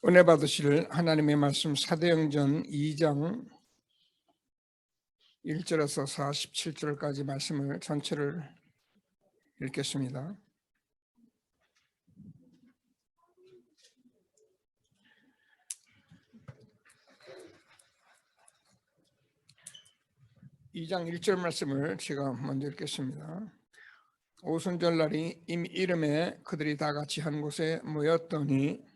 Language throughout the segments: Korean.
은혜 받으실 하나님의 말씀 사도행전 2장 1절에서 47절까지 말씀을 전체를 읽겠습니다. 이 장 1절 말씀을 제가 먼저 읽겠습니다. 오순절날이 이름에 그들이 다 같이 한 곳에 모였더니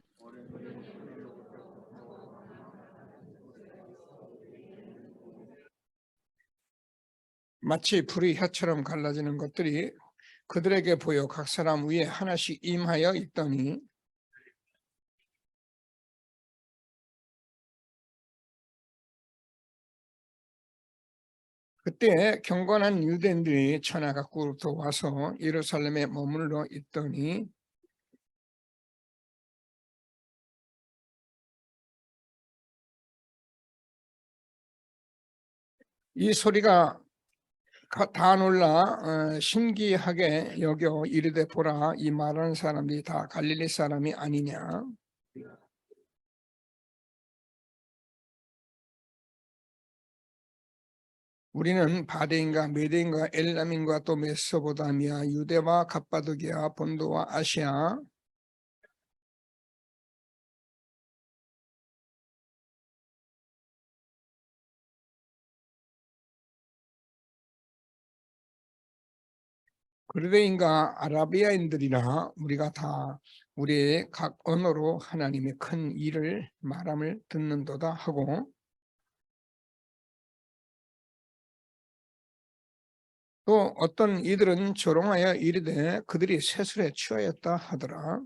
마치 불이 혀처럼 갈라지는 것들이 그들에게 보여 각 사람 위에 하나씩 임하여 있더니 그때 경건한 유대인들이 천하 각국으로부터 와서 예루살렘에 머물러 있더니 이 소리가 다 놀라 신기하게 여겨 이르되 보라, 이 말하는 사람들이 다 갈릴리 사람이 아니냐. 우리는 바데인과 메데인과 엘람인과 또 메소포타미아, 유대와 갑바도기아, 본도와 아시아, 그르데인과 아라비아인들이라 우리가 다 우리의 각 언어로 하나님의 큰 일을 말함을 듣는도다 하고, 또 어떤 이들은 조롱하여 이르되 그들이 세술에 취하였다 하더라.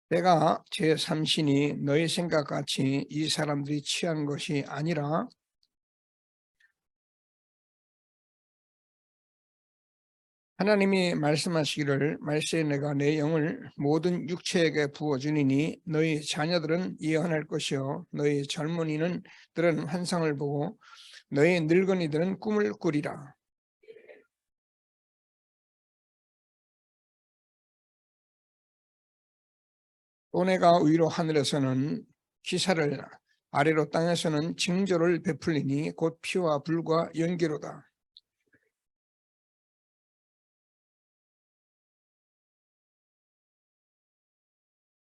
내가 제3신이 너희 생각같이 이 사람들이 취한 것이 아니라 하나님이 말씀하시기를 말세에 내가 내 영을 모든 육체에게 부어주니니 너희 자녀들은 예언할 것이요 너희 젊은이는 들은 환상을 보고 너희 늙은이들은 꿈을 꾸리라. 또 내가 위로 하늘에서는 기사를, 아래로 땅에서는 징조를 베풀리니 곧 피와 불과 연기로다.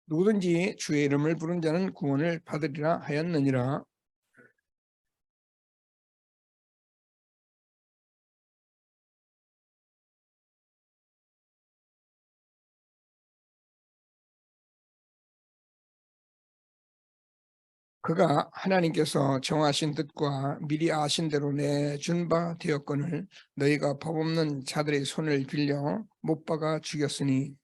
누구든지 주의 이름을 부른 자는 구원을 받으리라 하였느니라. 그가 하나님께서 정하신 뜻과 미리 아신 대로 내준 바 되었거늘 너희가 법 없는 자들의 손을 빌려 못 박아 죽였으니,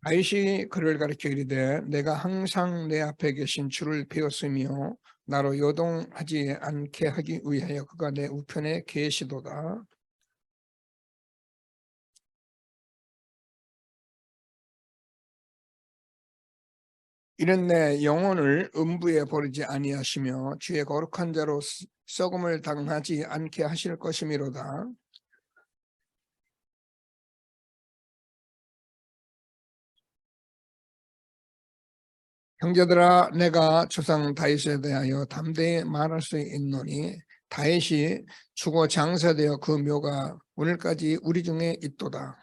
다윗이 그를 가르쳐 이르되 내가 항상 내 앞에 계신 주를 배웠으며 나로 요동하지 않게 하기 위하여 그가 내 우편에 계시도다. 이는 내 영혼을 음부에 버리지 아니하시며 주의 거룩한 자로 썩음을 당하지 않게 하실 것이미로다. 형제들아, 내가 조상 다윗에 대하여 담대히 말할 수 있노니 다윗이 죽어 장사되어 그 묘가 오늘까지 우리 중에 있도다.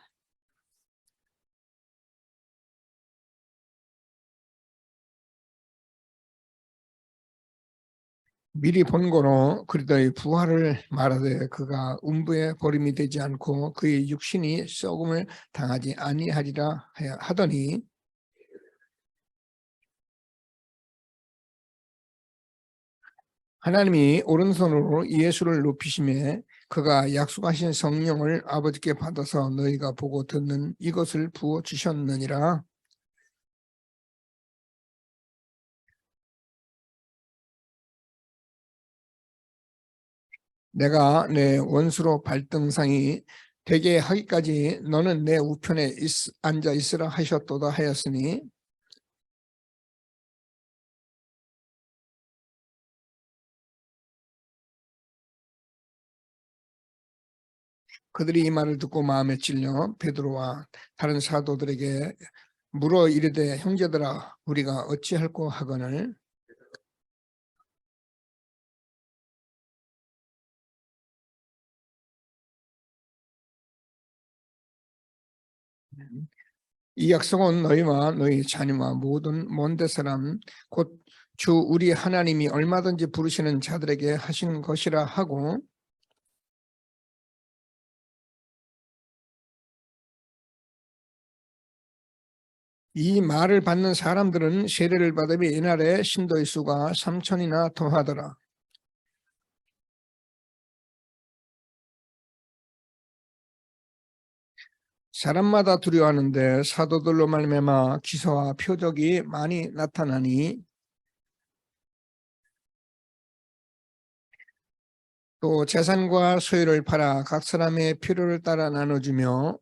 미리 본고로 그리스도의 부활을 말하되 그가 음부에 버림이 되지 않고 그의 육신이 썩음을 당하지 아니하리라 하더니, 하나님이 오른손으로 예수를 높이심에 그가 약속하신 성령을 아버지께 받아서 너희가 보고 듣는 이것을 부어 주셨느니라. 내가 내 원수로 발등상이 되게 하기까지 너는 내 우편에 앉아 있으라 하셨도다 하였으니 그들이 이 말을 듣고 마음에 찔려 베드로와 다른 사도들에게 물어 이르되 형제들아 우리가 어찌할꼬 하거늘 이 약속은 너희와 너희 자녀와 모든 먼데 사람 곧 주 우리 하나님이 얼마든지 부르시는 자들에게 하신 것이라 하고 이 말을 받는 사람들은 세례를 받으며 이날에 신도의 수가 3,000이나 더하더라. 사람마다 두려워하는데 사도들로 말미암아 기사와 표적이 많이 나타나니 또 재산과 소유를 팔아 각 사람의 필요를 따라 나눠주며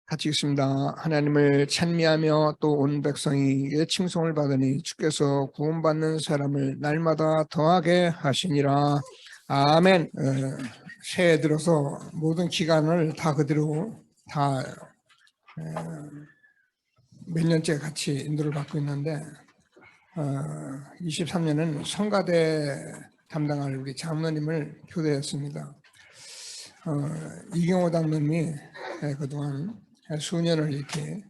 같이 읽습니다. 하나님을 찬미하며 또 온 백성이 칭송을 받으니 주께서 구원받는 사람을 날마다 더하게 하시니라. 아멘. 새해 들어서 모든 기간을 다 그대로 다 몇 년째 같이 인도를 받고 있는데 23년은 성가대 담당할 우리 장로님을 교대했습니다. 이경호 장로님이 그동안 수년을 이렇게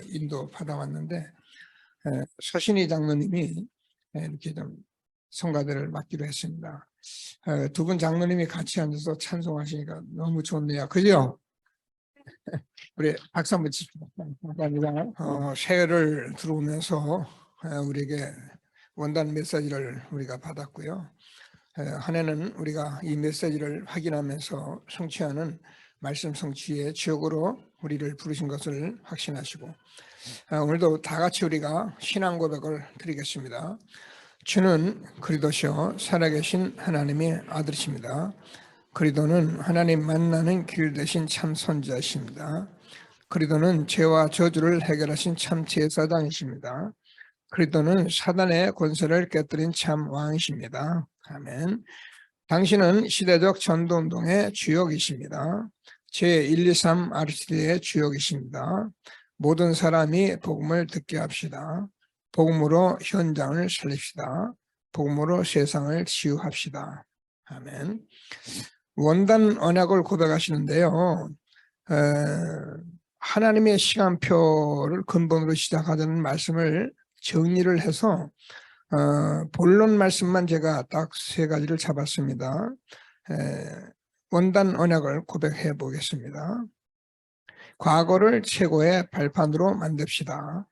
인도 받아왔는데 서신희 장로님이 이렇게 좀 성가대를 맡기로 했습니다. 두 분 장로님이 같이 앉아서 찬송하시니까 너무 좋네요. 그죠? 우리 박수 한번 칩시다. 감사합니다. 새해를 들어오면서 우리에게 원단 메시지를 우리가 받았고요. 한 해는 우리가 이 메시지를 확인하면서 성취하는 말씀 성취의 지역으로 우리를 부르신 것을 확신하시고 오늘도 다 같이 우리가 신앙 고백을 드리겠습니다. 주는 그리스도시요 살아계신 하나님의 아들이십니다. 그리스도는 하나님 만나는 길 되신 참 선지자이십니다. 그리스도는 죄와 저주를 해결하신 참 제사장이십니다. 그리스도는 사단의 권세를 깨뜨린 참 왕이십니다. 아멘. 당신은 시대적 전도운동의 주역이십니다. 제123 RCD의 주역이십니다. 모든 사람이 복음을 듣게 합시다. 복음으로 현장을 살립시다. 복음으로 세상을 치유합시다. 아멘. 원단 언약을 고백하시는데요. 하나님의 시간표를 근본으로 시작하자는 말씀을 정리를 해서 본론 말씀만 제가 딱 세 가지를 잡았습니다. 원단 언약을 고백해 보겠습니다. 과거를 최고의 발판으로 만듭시다.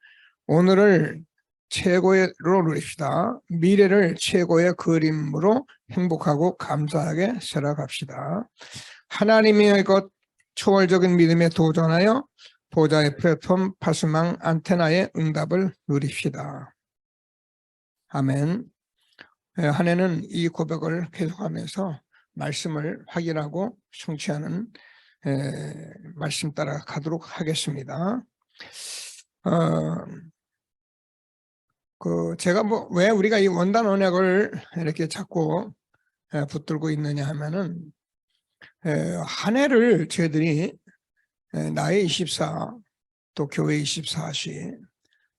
오늘을 최고로 누립시다. 미래를 최고의 그림으로 행복하고 감사하게 살아갑시다. 하나님의 것 초월적인 믿음에 도전하여 보좌의 플랫폼 파수망 안테나의 응답을 누립시다. 아멘. 한 해는 이 고백을 계속하면서 말씀을 확인하고 성취하는 말씀 따라 가도록 하겠습니다. 제가 왜 우리가 이 원단 언약을 이렇게 자꾸 붙들고 있느냐 하면은 한 해를 저희들이 나의 24, 또 교회 24시,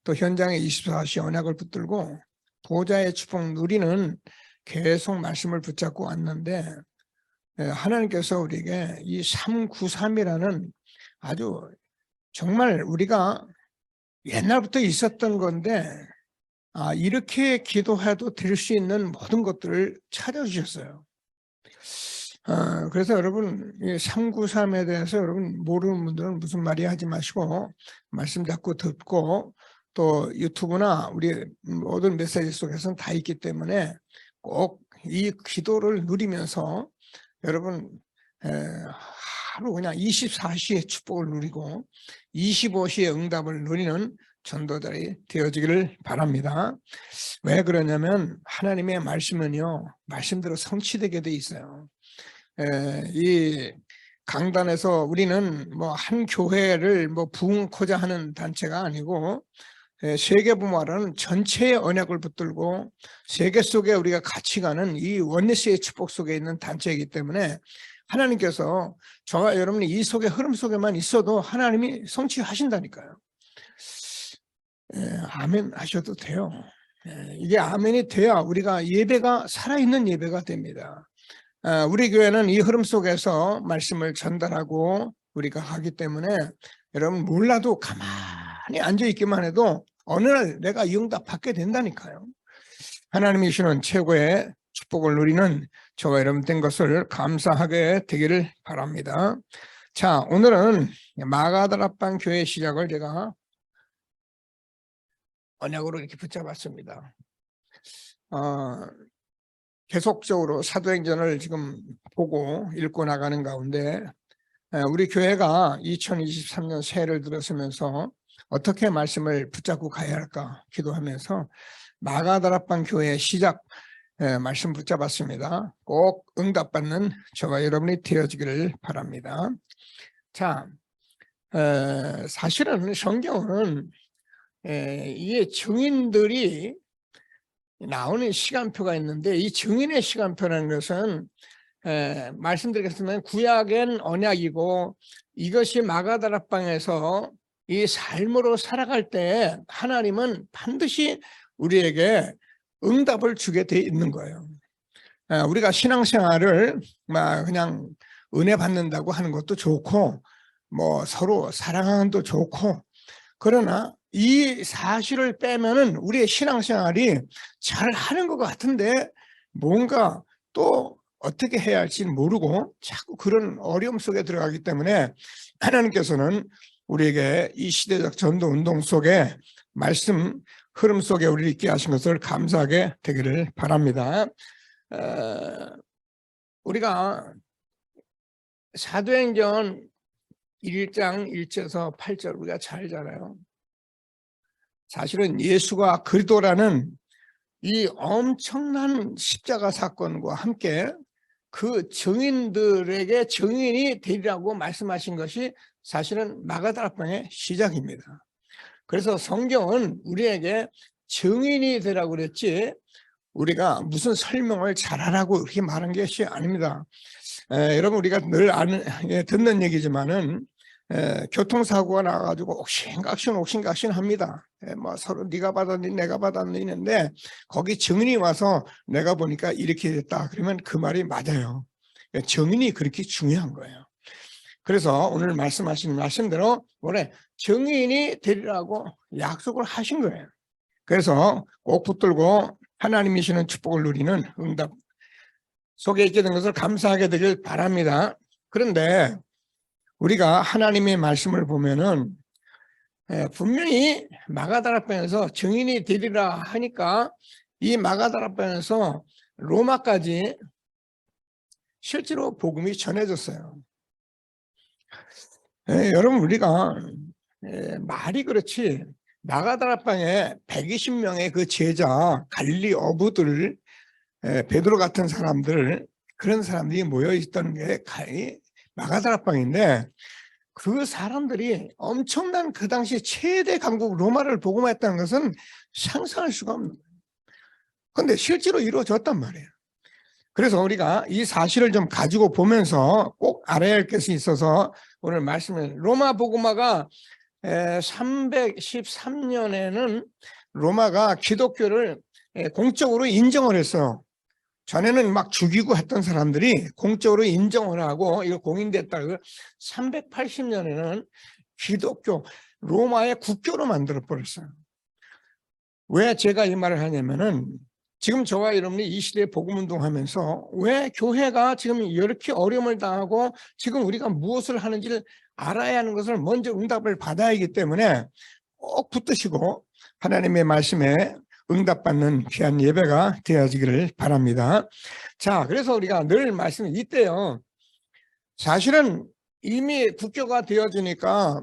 또 현장의 24시 언약을 붙들고 보좌의 축복 누리는 계속 말씀을 붙잡고 왔는데 하나님께서 우리에게 이 393이라는 아주 정말 우리가 옛날부터 있었던 건데 이렇게 기도해도 드릴 수 있는 모든 것들을 찾아주셨어요. 그래서 여러분 이 393에 대해서 여러분 모르는 분들은 무슨 말이 하지 마시고 말씀 자꾸 듣고 또 유튜브나 우리 모든 메시지 속에서는 다 있기 때문에 꼭 이 기도를 누리면서 여러분 하루 그냥 24시의 축복을 누리고 25시의 응답을 누리는 전도자들이 되어지기를 바랍니다. 왜 그러냐면 하나님의 말씀은요, 말씀대로 성취되게 돼 있어요. 이 강단에서 우리는 뭐 한 교회를 뭐 부흥코자 하는 단체가 아니고 세계부모라는 전체의 언약을 붙들고 세계 속에 우리가 같이 가는 이 원네스의 축복 속에 있는 단체이기 때문에 하나님께서 저와 여러분이 이 속에 흐름 속에만 있어도 하나님이 성취하신다니까요. 아멘 하셔도 돼요. 이게 아멘이 돼야 우리가 예배가 살아있는 예배가 됩니다. 우리 교회는 이 흐름 속에서 말씀을 전달하고 우리가 하기 때문에 여러분 몰라도 가만히 앉아있기만 해도 어느 날 내가 이 응답 받게 된다니까요. 하나님이 주시는 최고의 축복을 누리는 저와 여러분 된 것을 감사하게 되기를 바랍니다. 자, 오늘은 마가다락방 교회 시작을 제가 언약으로 이렇게 붙잡았습니다. 계속적으로 사도행전을 지금 보고 읽고 나가는 가운데 우리 교회가 2023년 새해를 들어서면서 어떻게 말씀을 붙잡고 가야 할까 기도하면서 마가다락방 교회 시작 말씀 붙잡았습니다. 꼭 응답받는 저와 여러분이 되어지기를 바랍니다. 자, 사실은 성경은 이게 증인들이 나오는 시간표가 있는데 이 증인의 시간표라는 것은 말씀드리겠지만 구약엔 언약이고 이것이 마가다락방에서 이 삶으로 살아갈 때 하나님은 반드시 우리에게 응답을 주게 돼 있는 거예요. 우리가 신앙생활을 막 그냥 은혜 받는다고 하는 것도 좋고 뭐 서로 사랑하는 것도 좋고 그러나 이 사실을 빼면은 우리의 신앙생활이 잘 하는 것 같은데 뭔가 또 어떻게 해야 할지는 모르고 자꾸 그런 어려움 속에 들어가기 때문에 하나님께서는 우리에게 이 시대적 전도 운동 속에 말씀 흐름 속에 우리를 있게 하신 것을 감사하게 되기를 바랍니다. 우리가 사도행전 1장 1절에서 8절 우리가 잘 알아요. 사실은 예수가 그리스도라는 이 엄청난 십자가 사건과 함께 그 증인들에게 증인이 되리라고 말씀하신 것이 사실은 마가다락방의 시작입니다. 그래서 성경은 우리에게 증인이 되라고 그랬지 우리가 무슨 설명을 잘하라고 그렇게 말한 것이 아닙니다. 여러분 우리가 늘 듣는 얘기지만은 교통사고가 나가지고 옥신각신 합니다. 뭐 서로 네가 받았니 내가 받았니는데 거기 증인이 와서 내가 보니까 이렇게 됐다 그러면 그 말이 맞아요. 증인이 그렇게 중요한 거예요. 그래서 오늘 말씀하신 말씀대로 올해 증인이 되리라고 약속을 하신 거예요. 그래서 꼭 붙들고 하나님이 주시는 축복을 누리는 응답 속에 있게 된 것을 감사하게 되길 바랍니다. 그런데 우리가 하나님의 말씀을 보면은 분명히 마가다락방에서 증인이 되리라 하니까 이 마가다락방에서 로마까지 실제로 복음이 전해졌어요. 여러분 우리가 말이 그렇지 마가다락방에 120명의 그 제자 갈릴리 어부들 베드로 같은 사람들 그런 사람들이 모여있던 게 마가다락방인데 그 사람들이 엄청난 그 당시 최대 강국 로마를 복음했다는 것은 상상할 수가 없는 거예요. 그런데 실제로 이루어졌단 말이에요. 그래서 우리가 이 사실을 좀 가지고 보면서 꼭 알아야 할 것이 있어서 오늘 말씀을 로마 복음화가 313년에는 로마가 기독교를 공적으로 인정을 했어요. 전에는 막 죽이고 했던 사람들이 공적으로 인정을 하고 이거 공인됐다고 380년에는 기독교 로마의 국교로 만들어 버렸어요. 왜 제가 이 말을 하냐면은 지금 저와 여러분이 이 시대에 복음운동하면서 왜 교회가 지금 이렇게 어려움을 당하고 지금 우리가 무엇을 하는지를 알아야 하는 것을 먼저 응답을 받아야 하기 때문에 꼭 붙드시고 하나님의 말씀에 응답받는 귀한 예배가 되어지기를 바랍니다. 자, 그래서 우리가 늘 말씀을 이때요. 사실은 이미 국교가 되어지니까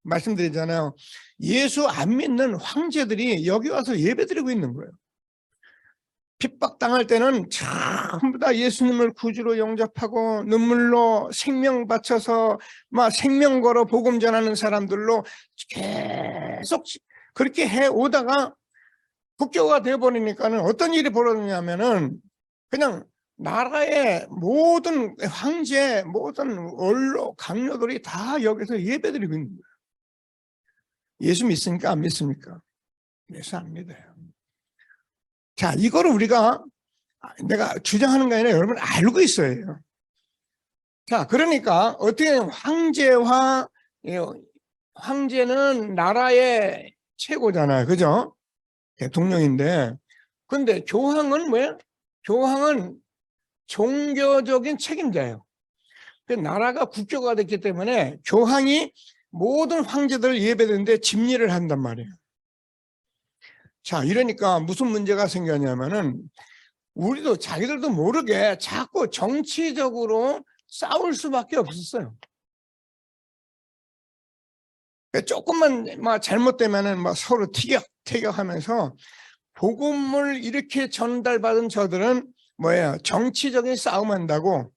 말씀드리잖아요. 예수 안 믿는 황제들이 여기 와서 예배드리고 있는 거예요. 핍박당할 때는 전부 다 예수님을 구주로 영접하고 눈물로 생명 바쳐서 막 생명 걸어 복음 전하는 사람들로 계속 그렇게 해오다가 국교가 되어버리니까는 어떤 일이 벌어지냐면은 그냥 나라의 모든 황제, 모든 원로, 강요들이 다 여기서 예배드리고 있는 거예요. 예수 믿습니까? 안 믿습니까? 예수 안 믿어요. 자, 이거를 우리가 내가 주장하는 게 아니라 여러분 알고 있어야 해요. 자, 그러니까 어떻게 황제는 나라의 최고잖아요. 그죠? 대통령인데. 근데 교황은 뭐예요? 교황은 종교적인 책임자예요. 나라가 국교가 됐기 때문에 교황이 모든 황제들을 예배드리는데 집례를 한단 말이에요. 자, 이러니까 무슨 문제가 생겼냐면은 우리도 자기들도 모르게 자꾸 정치적으로 싸울 수밖에 없었어요. 조금만 잘못되면은 서로 티격태격하면서 복음을 이렇게 전달받은 저들은 정치적인 싸움한다고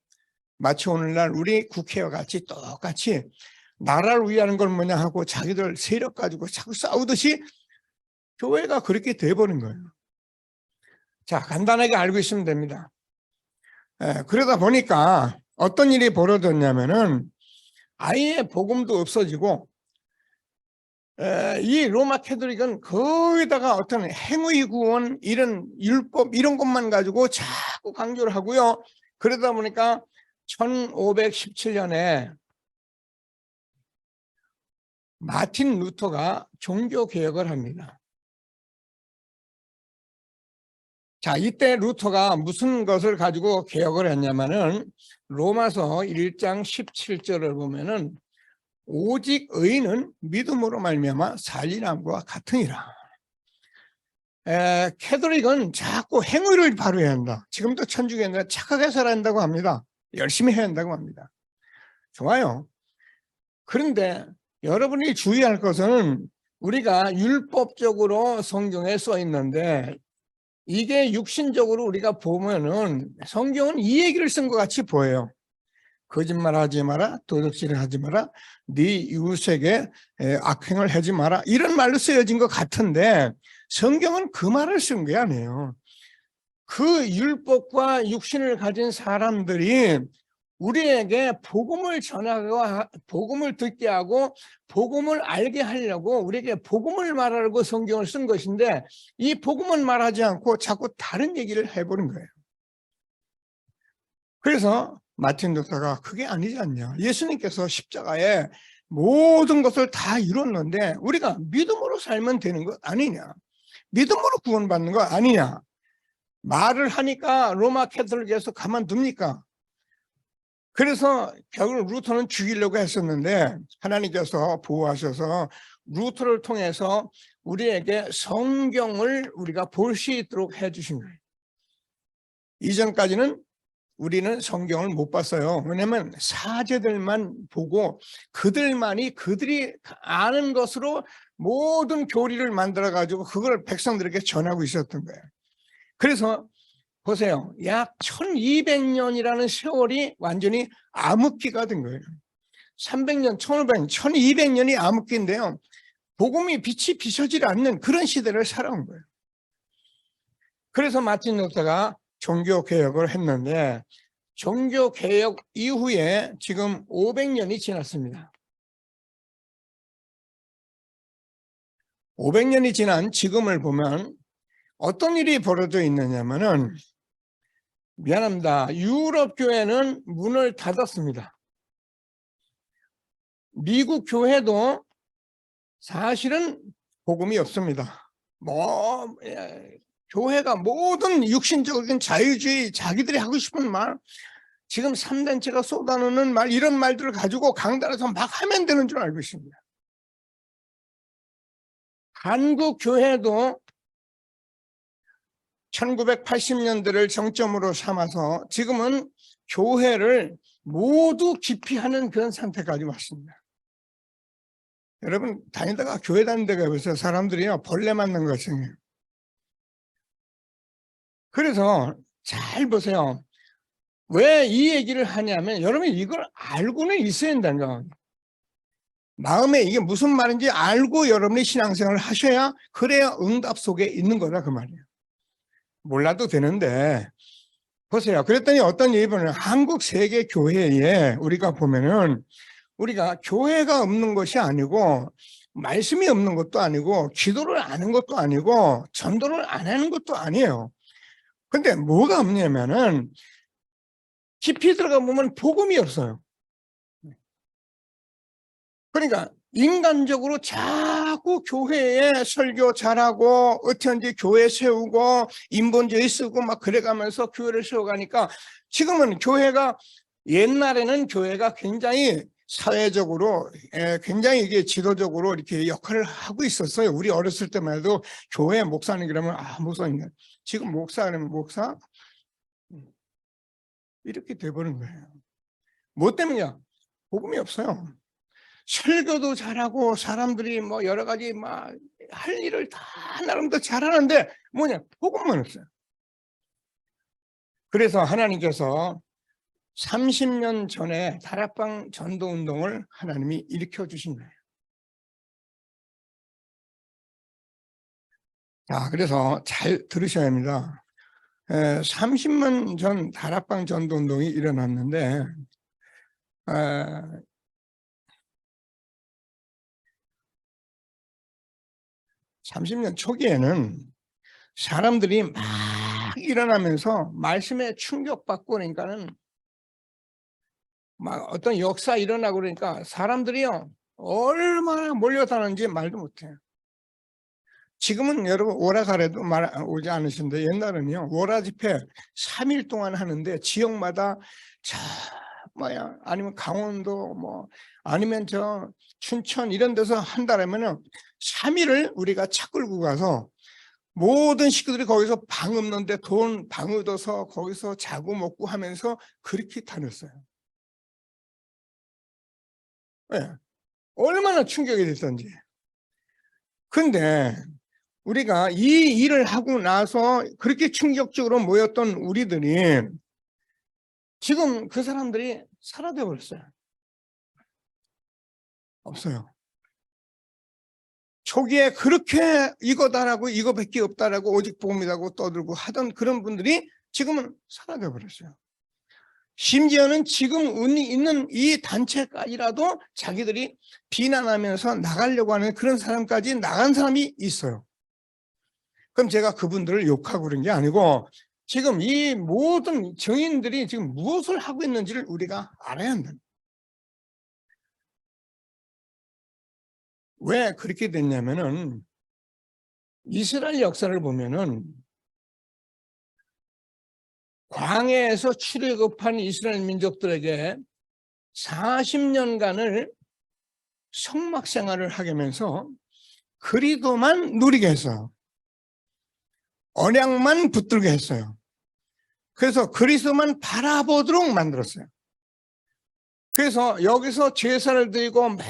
마치 오늘날 우리 국회와 같이 똑같이 나라를 위하는 건 뭐냐 하고 자기들 세력 가지고 자꾸 싸우듯이 교회가 그렇게 돼버린 거예요. 자, 간단하게 알고 있으면 됩니다. 그러다 보니까 어떤 일이 벌어졌냐면은 아예 복음도 없어지고 이 로마 캐톨릭은 거기다가 어떤 행위 구원 이런 율법 이런 것만 가지고 자꾸 강조를 하고요. 그러다 보니까 1517년에 마틴 루터가 종교개혁을 합니다. 자, 이때 루터가 무슨 것을 가지고 개혁을 했냐면은 로마서 1장 17절을 보면은 오직 의인은 믿음으로 말미암아 살리남과 같으니라. 캐톨릭은 자꾸 행위를 바로해야 한다. 지금도 천주교인들은 착하게 살아야 한다고 합니다. 열심히 해야 한다고 합니다. 좋아요. 그런데 여러분이 주의할 것은 우리가 율법적으로 성경에 써 있는데 이게 육신적으로 우리가 보면은 성경은 이 얘기를 쓴 것 같이 보여요. 거짓말하지 마라, 도둑질을 하지 마라, 네 이웃에게 악행을 하지 마라 이런 말로 쓰여진 것 같은데 성경은 그 말을 쓴 게 아니에요. 그 율법과 육신을 가진 사람들이 우리에게 복음을 전하고 복음을 듣게 하고 복음을 알게 하려고 우리에게 복음을 말하려고 성경을 쓴 것인데 이 복음은 말하지 않고 자꾸 다른 얘기를 해버린 거예요. 그래서 마틴 루터가 그게 아니지 않냐. 예수님께서 십자가에 모든 것을 다 이뤘는데 우리가 믿음으로 살면 되는 것 아니냐. 믿음으로 구원받는 거 아니냐. 말을 하니까 로마 캐톨릭에서 가만둡니까? 그래서 결국 루터는 죽이려고 했었는데 하나님께서 보호하셔서 루터를 통해서 우리에게 성경을 우리가 볼 수 있도록 해주신 거예요. 이전까지는 우리는 성경을 못 봤어요. 왜냐하면 사제들만 보고 그들이 아는 것으로 모든 교리를 만들어 가지고 그걸 백성들에게 전하고 있었던 거예요. 그래서 보세요. 약 1200년이라는 세월이 완전히 암흑기가 된 거예요. 300년, 1500년, 1200년이 암흑기인데요. 복음이 빛이 비춰지지 않는 그런 시대를 살아온 거예요. 그래서 마틴 루터가 종교개혁을 했는데 종교개혁 이후에 지금 500년이 지났습니다. 500년이 지난 지금을 보면 어떤 일이 벌어져 있느냐면은 미안합니다. 유럽 교회는 문을 닫았습니다. 미국 교회도 사실은 복음이 없습니다. 교회가 모든 육신적인 자유주의 자기들이 하고 싶은 말 지금 3단체가 쏟아놓는 말 이런 말들을 가지고 강단에서 막 하면 되는 줄 알고 있습니다. 한국 교회도 1980년대를 정점으로 삼아서 지금은 교회를 모두 기피하는 그런 상태까지 왔습니다. 여러분 다니다가 교회 다니는 데가 벌써 사람들이요 벌레 맞는 것이에요. 그래서 잘 보세요. 왜 이 얘기를 하냐면 여러분이 이걸 알고는 있어야 된다는 거. 마음에 이게 무슨 말인지 알고 여러분이 신앙생활을 하셔야 그래야 응답 속에 있는 거다 그 말이에요. 몰라도 되는데 보세요. 그랬더니 어떤 일본은 한국 세계 교회에 우리가 보면은 우리가 교회가 없는 것이 아니고 말씀이 없는 것도 아니고 기도를 안 하는 것도 아니고 전도를 안 하는 것도 아니에요. 근데 뭐가 없냐면은 깊이 들어가 보면 복음이 없어요. 그러니까 인간적으로 자꾸 교회에 설교 잘하고 어쩐지 교회 세우고 인본주의 쓰고 막 그래가면서 교회를 세워가니까 지금은 교회가 옛날에는 교회가 굉장히 사회적으로 굉장히 이게 지도적으로 이렇게 역할을 하고 있었어요. 우리 어렸을 때만 해도 교회 목사님 그러면 목사님. 지금 목사 그러면 목사 이렇게 돼버린 거예요. 뭐 때문이야? 복음이 없어요. 설교도 잘하고 사람들이 뭐 여러 가지 막 할 일을 다 나름대로 잘하는데 뭐냐? 복음만 없어요. 그래서 하나님께서 30년 전에 다락방 전도 운동을 하나님이 일으켜 주신 거예요. 자, 그래서 잘 들으셔야 합니다. 30년 전 다락방 전도 운동이 일어났는데 30년 초기에는 사람들이 막 일어나면서 말씀에 충격받고 그러니까는 막 어떤 역사 일어나고 그러니까 사람들이요 얼마나 몰려다는지 말도 못해요. 지금은 여러분 오라가래도 오지 않으신데 옛날에는요 오라 집회 3일 동안 하는데 지역마다 아니면 강원도 뭐 아니면 저 춘천 이런 데서 한다라면은 3일을 우리가 차 끌고 가서 모든 식구들이 거기서 방 없는데 돈 방 얻어서 거기서 자고 먹고 하면서 그렇게 다녔어요. 네. 얼마나 충격이 됐던지. 근데 우리가 이 일을 하고 나서 그렇게 충격적으로 모였던 우리들이 지금 그 사람들이 사라져 버렸어요. 없어요. 초기에 그렇게 이거다라고 이거밖에 없다라고 오직 복음이라고 떠들고 하던 그런 분들이 지금은 사라져 버렸어요. 심지어는 지금 있는 이 단체까지라도 자기들이 비난하면서 나가려고 하는 그런 사람까지 나간 사람이 있어요. 그럼 제가 그분들을 욕하고 그런 게 아니고 지금 이 모든 정인들이 지금 무엇을 하고 있는지를 우리가 알아야 한다. 왜 그렇게 됐냐면은 이스라엘 역사를 보면은 광야에서 출애굽한 이스라엘 민족들에게 40년간을 성막 생활을 하게 하면서 그리도만 누리게 했어요. 언약만 붙들게 했어요. 그래서 그리스도만 바라보도록 만들었어요. 그래서 여기서 제사를 드리고 매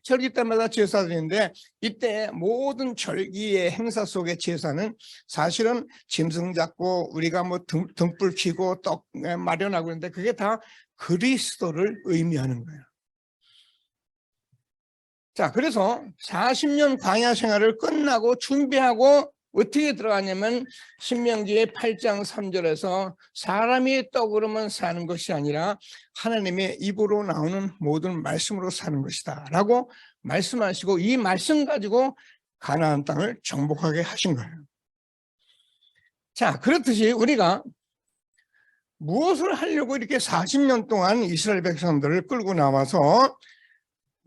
절기 때마다 제사 드리는데 이때 모든 절기의 행사 속의 제사는 사실은 짐승 잡고 우리가 뭐 등불 켜고 떡 마련하고 있는데 그게 다 그리스도를 의미하는 거예요. 자, 그래서 40년 광야 생활을 끝나고 준비하고 어떻게 들어가냐면 신명기의 8장 3절에서 사람이 떡으로만 사는 것이 아니라 하나님의 입으로 나오는 모든 말씀으로 사는 것이다 라고 말씀하시고 이 말씀 가지고 가나안 땅을 정복하게 하신 거예요. 자, 그렇듯이 우리가 무엇을 하려고 이렇게 40년 동안 이스라엘 백성들을 끌고 나와서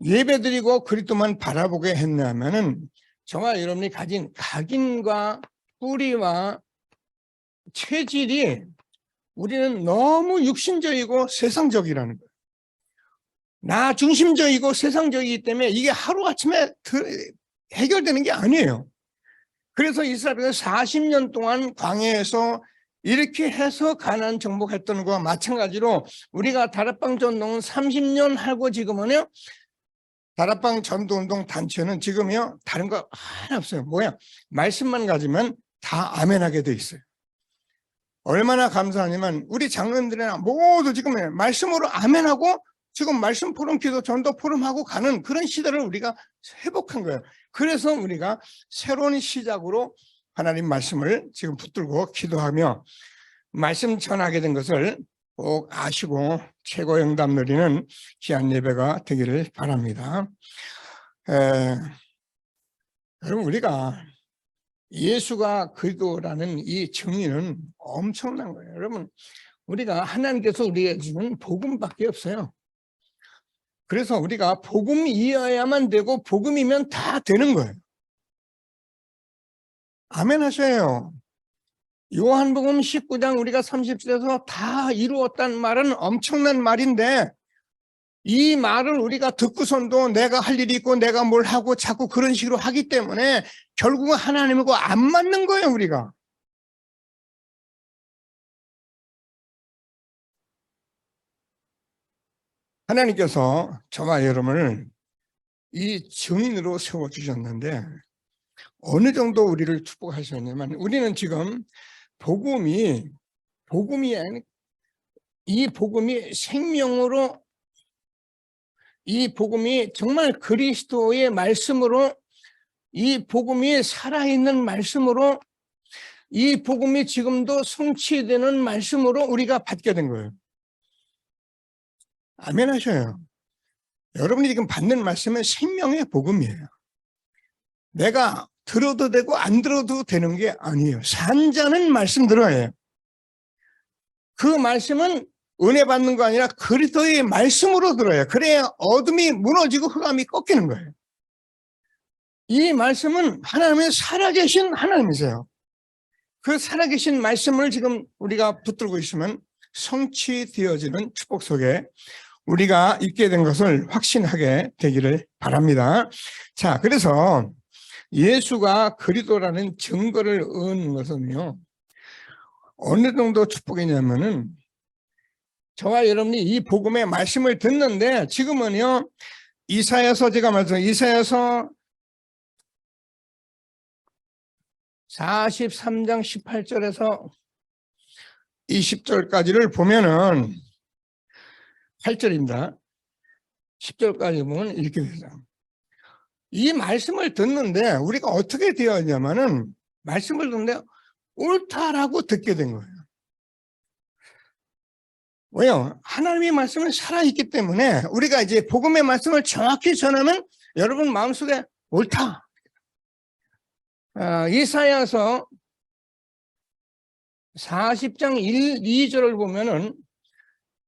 예배드리고 그리스도만 바라보게 했냐면은 정말 여러분이 가진 각인과 뿌리와 체질이 우리는 너무 육신적이고 세상적이라는 거예요. 나 중심적이고 세상적이기 때문에 이게 하루아침에 해결되는 게 아니에요. 그래서 이스라엘은 40년 동안 광야에서 이렇게 해서 가나안 정복했던 것과 마찬가지로 우리가 다락방 전동은 30년 하고 지금은요, 다락방 전도운동 단체는 지금요 다른 거 하나 없어요. 뭐야? 말씀만 가지면 다 아멘하게 돼 있어요. 얼마나 감사하냐면 우리 장로님들이나 모두 지금 말씀으로 아멘하고 지금 말씀 포럼, 기도 전도 포럼하고 가는 그런 시대를 우리가 회복한 거예요. 그래서 우리가 새로운 시작으로 하나님 말씀을 지금 붙들고 기도하며 말씀 전하게 된 것을 꼭 아시고 최고 영담 누리는 귀한 예배가 되기를 바랍니다. 여러분, 우리가 예수가 그리스도라는 이 정의는 엄청난 거예요. 여러분, 우리가 하나님께서 우리에게 주는 복음밖에 없어요. 그래서 우리가 복음이어야만 되고 복음이면 다 되는 거예요. 아멘 하셔요. 요한복음 19장 우리가 30절에서 다 이루었다는 말은 엄청난 말인데 이 말을 우리가 듣고선도 내가 할 일이 있고 내가 뭘 하고 자꾸 그런 식으로 하기 때문에 결국은 하나님하고 안 맞는 거예요, 우리가. 하나님께서 저와 여러분을 이 증인으로 세워주셨는데 어느 정도 우리를 축복하셨냐면 우리는 지금 이 복음이 생명으로, 이 복음이 정말 그리스도의 말씀으로, 이 복음이 살아있는 말씀으로, 이 복음이 지금도 성취되는 말씀으로 우리가 받게 된 거예요. 아멘 하셔요. 여러분이 지금 받는 말씀은 생명의 복음이에요. 내가 들어도 되고 안 들어도 되는 게 아니에요. 산 자는 말씀 들어야 해요. 그 말씀은 은혜 받는 거 아니라 그리스도의 말씀으로 들어야 해요. 그래야 어둠이 무너지고 흑암이 꺾이는 거예요. 이 말씀은 하나님의 살아계신 하나님이세요. 그 살아계신 말씀을 지금 우리가 붙들고 있으면 성취되어지는 축복 속에 우리가 있게 된 것을 확신하게 되기를 바랍니다. 자, 그래서 예수가 그리스도라는 증거를 얻는 것은요, 어느 정도 축복이냐면은 저와 여러분이 이 복음의 말씀을 듣는데 지금은요, 이사야서 제가 말씀 이사야서 43장 18절에서 20절까지를 보면은 8절입니다. 10절까지 보면 이렇게 되죠. 이 말씀을 듣는데 우리가 어떻게 되어 있냐면은 말씀을 듣는데 옳다라고 듣게 된 거예요. 왜요? 하나님의 말씀은 살아있기 때문에 우리가 이제 복음의 말씀을 정확히 전하면 여러분 마음속에 옳다. 이사야서 40장 1, 2절을 보면은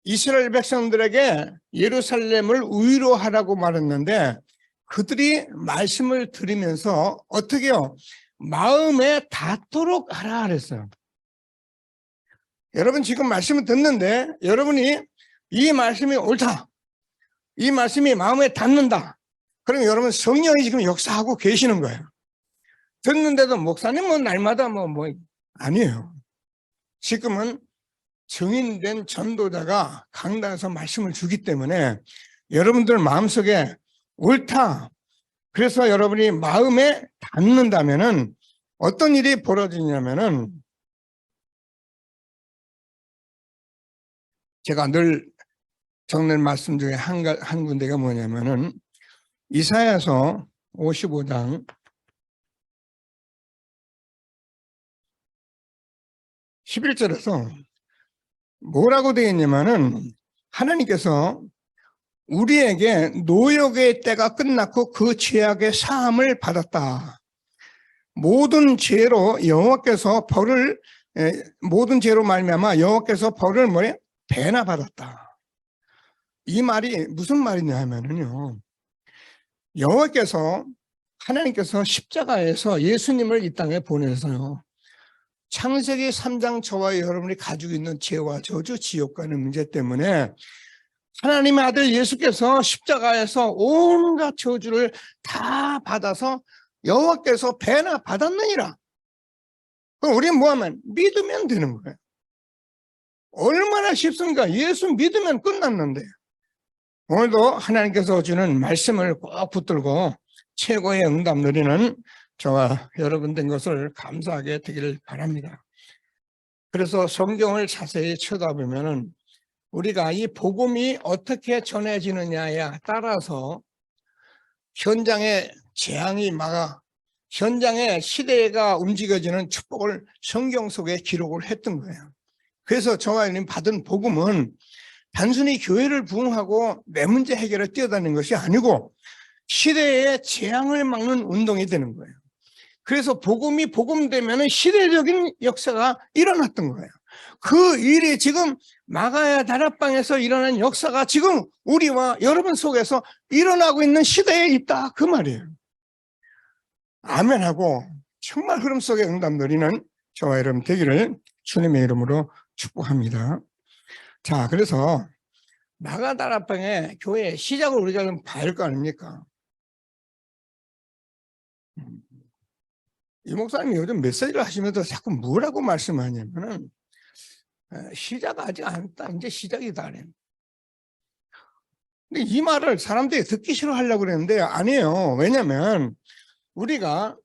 이스라엘 백성들에게 예루살렘을 위로하라고 말했는데 그들이 말씀을 들으면서 어떻게요? 마음에 닿도록 하라 그랬어요. 여러분 지금 말씀을 듣는데 여러분이 이 말씀이 옳다, 이 말씀이 마음에 닿는다, 그럼 여러분 성령이 지금 역사하고 계시는 거예요. 듣는데도 목사님은 날마다 아니에요. 지금은 증인된 전도자가 강단에서 말씀을 주기 때문에 여러분들 마음속에 옳다, 그래서 여러분이 마음에 닿는다면은 어떤 일이 벌어지냐면은 제가 늘 적는 말씀 중에 한 군데가 뭐냐면은 이사야서 55장 11절에서 뭐라고 되어 있냐면은 하나님께서 우리에게 노역의 때가 끝났고 그 죄악의 사함을 받았다. 모든 죄로 여호와께서 벌을, 모든 죄로 말미암아 여호와께서 벌을 배나 받았다. 이 말이 무슨 말이냐 하면은요, 여호와께서, 하나님께서 십자가에서 예수님을 이 땅에 보내서요, 창세기 3장 저와 여러분이 가지고 있는 죄와 저주, 지옥 가는 문제 때문에 하나님의 아들 예수께서 십자가에서 온갖 저주를 다 받아서 여호와께서 배나 받았느니라. 그럼 우리는 뭐하면 믿으면 되는 거예요. 얼마나 쉽습니까? 예수 믿으면 끝났는데. 오늘도 하나님께서 주는 말씀을 꼭 붙들고 최고의 응답 누리는 저와 여러분 된 것을 감사하게 되기를 바랍니다. 그래서 성경을 자세히 쳐다보면은 우리가 이 복음이 어떻게 전해지느냐에 따라서 현장에 재앙이 막아 현장에 시대가 움직여지는 축복을 성경 속에 기록을 했던 거예요. 그래서 저와 여러분이 받은 복음은 단순히 교회를 부흥하고 내 문제 해결에 뛰어다니는 것이 아니고 시대의 재앙을 막는 운동이 되는 거예요. 그래서 복음이 복음되면 시대적인 역사가 일어났던 거예요. 그 일이 지금 마가야 다락방에서 일어난 역사가 지금 우리와 여러분 속에서 일어나고 있는 시대에 있다, 그 말이에요. 아멘하고 정말 흐름 속에 응답 누리는 저와 여러분 되기를 주님의 이름으로 축복합니다. 자, 그래서 마가 다락방의 교회의 시작을 우리가 좀 봐야 할 거 아닙니까? 이 목사님이 요즘 메시지를 하시면서 자꾸 뭐라고 말씀하냐면은 시작 아직 안 했다, 이제 시작이다. 근데 이 말을 사람들이 듣기 싫어하려고 그랬는데 아니에요. 왜냐하면 우리가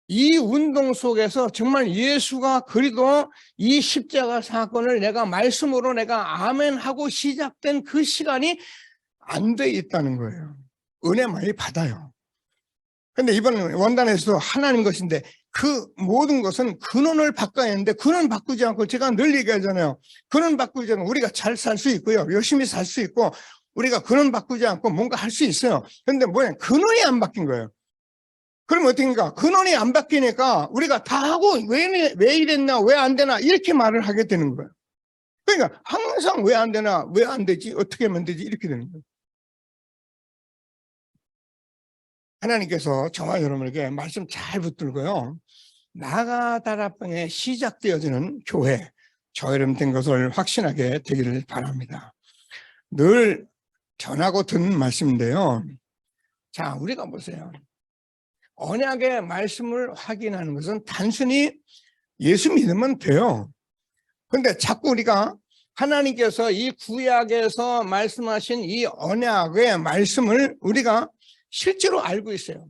이 운동 속에서 정말 예수가 그리도 이 십자가 사건을 내가 말씀으로 내가 아멘하고 시작된 그 시간이 안 돼 있다는 거예요. 은혜 많이 받아요. 근데 이번 원단에서도 하나님 것인데 그 모든 것은 근원을 바꿔야 하는데 근원 바꾸지 않고 제가 늘 얘기하잖아요. 근원 바꾸지 않고 우리가 잘 살 수 있고요. 열심히 살 수 있고 우리가 근원 바꾸지 않고 뭔가 할 수 있어요. 그런데 뭐야? 근원이 안 바뀐 거예요. 그럼 어떻게인가? 근원이 안 바뀌니까 우리가 다 하고 왜 이랬나? 왜 안 되나? 이렇게 말을 하게 되는 거예요. 그러니까 항상 왜 안 되나? 왜 안 되지? 어떻게 하면 되지? 이렇게 되는 거예요. 하나님께서 저와 여러분에게 말씀 잘 붙들고요. 마가 다락방에 시작되어지는 교회, 저 여러분 된 것을 확신하게 되기를 바랍니다. 늘 전하고 듣는 말씀인데요. 자, 우리가 보세요. 언약의 말씀을 확인하는 것은 단순히 예수 믿으면 돼요. 그런데 자꾸 우리가 하나님께서 이 구약에서 말씀하신 이 언약의 말씀을 우리가 실제로 알고 있어요.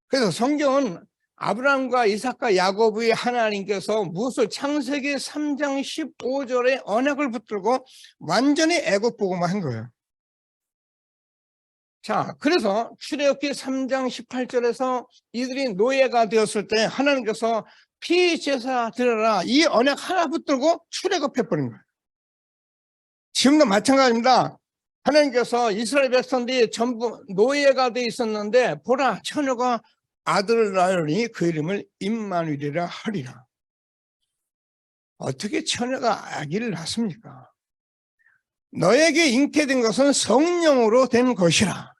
그래서 성경은 아브라함과 이삭과 야곱의 하나님께서 무엇을 창세기 3장 15절에 언약을 붙들고 완전히 애국복음화 한 거예요. 자, 그래서 출애굽기 3장 18절에서 이들이 노예가 되었을 때 하나님께서 피제사 드려라, 이 언약 하나 붙들고 출애굽해버린 거예요. 지금도 마찬가지입니다. 하나님께서 이스라엘 백성들이 전부 노예가 돼 있었는데 보라, 처녀가 아들을 낳으니 그 이름을 임마누엘이라 하리라. 어떻게 처녀가 아기를 낳습니까? 너에게 잉태된 것은 성령으로 된 것이라.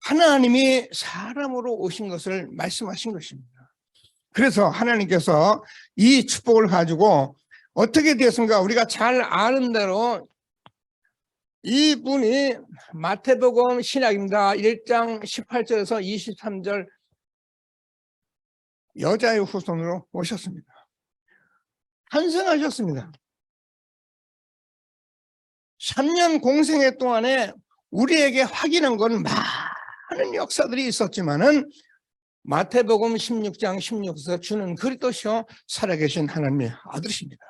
하나님이 사람으로 오신 것을 말씀하신 것입니다. 그래서 하나님께서 이 축복을 가지고 어떻게 되었습니까? 우리가 잘 아는 대로 이분이 마태복음 신약입니다. 1장 18절에서 23절 여자의 후손으로 오셨습니다. 탄생하셨습니다. 3년 공생애 동안에 우리에게 확인한 건 많은 역사들이 있었지만은 마태복음 16장 16에서 주는 그리스도시요 살아계신 하나님의 아들이십니다.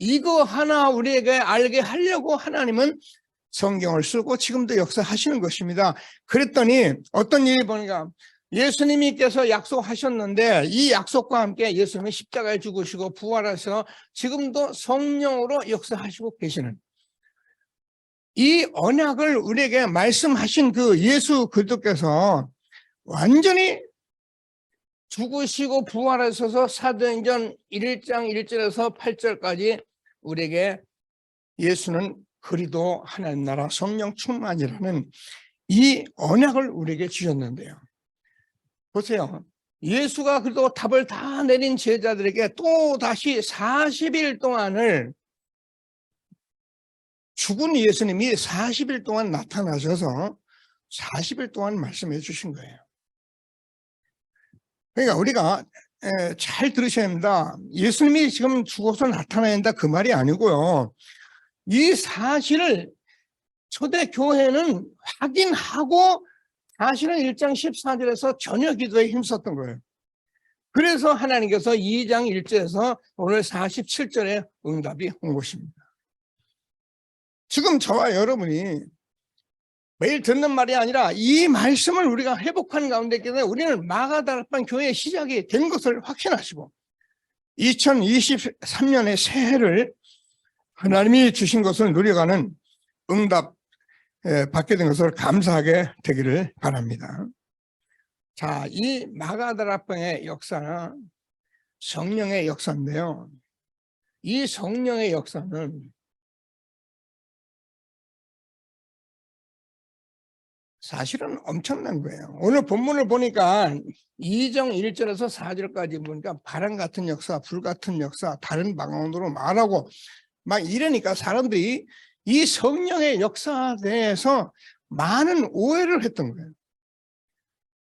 이거 하나 우리에게 알게 하려고 하나님은 성경을 쓰고 지금도 역사하시는 것입니다. 그랬더니 어떤 일이 보니까 예수님께서 약속하셨는데 이 약속과 함께 예수님이 십자가에 죽으시고 부활하셔서 지금도 성령으로 역사하시고 계시는 이 언약을 우리에게 말씀하신 그 예수 그리스도께서 완전히 죽으시고 부활하셔서 사도행전 1장 1절에서 8절까지 우리에게 예수는 그리스도 하나님 나라 성령 충만이라는 이 언약을 우리에게 주셨는데요. 보세요. 예수가 그래도 답을 다 내린 제자들에게 또 다시 40일 동안을 죽은 예수님이 40일 동안 나타나셔서 40일 동안 말씀해 주신 거예요. 그러니까 우리가 잘 들으셔야 합니다. 예수님이 지금 죽어서 나타나야 한다 그 말이 아니고요. 이 사실을 초대교회는 확인하고 사실은 1장 14절에서 전혀 기도에 힘썼던 거예요. 그래서 하나님께서 2장 1절에서 오늘 47절에 응답이 온 것입니다. 지금 저와 여러분이 매일 듣는 말이 아니라 이 말씀을 우리가 회복하는 가운데 있기 때문에 우리는 마가다락방 교회의 시작이 된 것을 확신하시고 2023년의 새해를 하나님이 주신 것을 누려가는 응답 받게 된 것을 감사하게 되기를 바랍니다. 자, 이 마가다락방의 역사는 성령의 역사인데요. 이 성령의 역사는 사실은 엄청난 거예요. 오늘 본문을 보니까 2장 1절에서 4절까지 보니까 바람 같은 역사, 불 같은 역사, 다른 방언으로 말하고 막 이러니까 사람들이 이 성령의 역사에 대해서 많은 오해를 했던 거예요.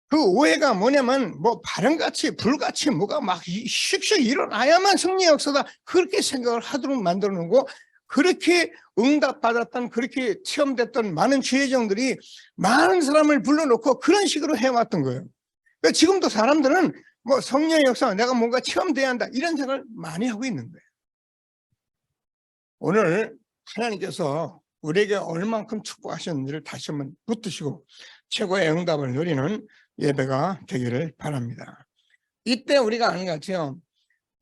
그 오해가 뭐냐면 뭐 바람같이 불같이 뭐가 막 슉슉 일어나야만 성령의 역사다 그렇게 생각을 하도록 만들어 놓고 그렇게 응답받았던 그렇게 체험됐던 많은 주의정들이 많은 사람을 불러놓고 그런 식으로 해왔던 거예요. 그러니까 지금도 사람들은 뭐 성령의 역사 내가 뭔가 체험돼야 한다 이런 생각을 많이 하고 있는 거예요. 오늘 하나님께서 우리에게 얼만큼 축복하셨는지를 다시 한번 붙드시고 최고의 응답을 누리는 예배가 되기를 바랍니다. 이때 우리가 아는 것 같아요.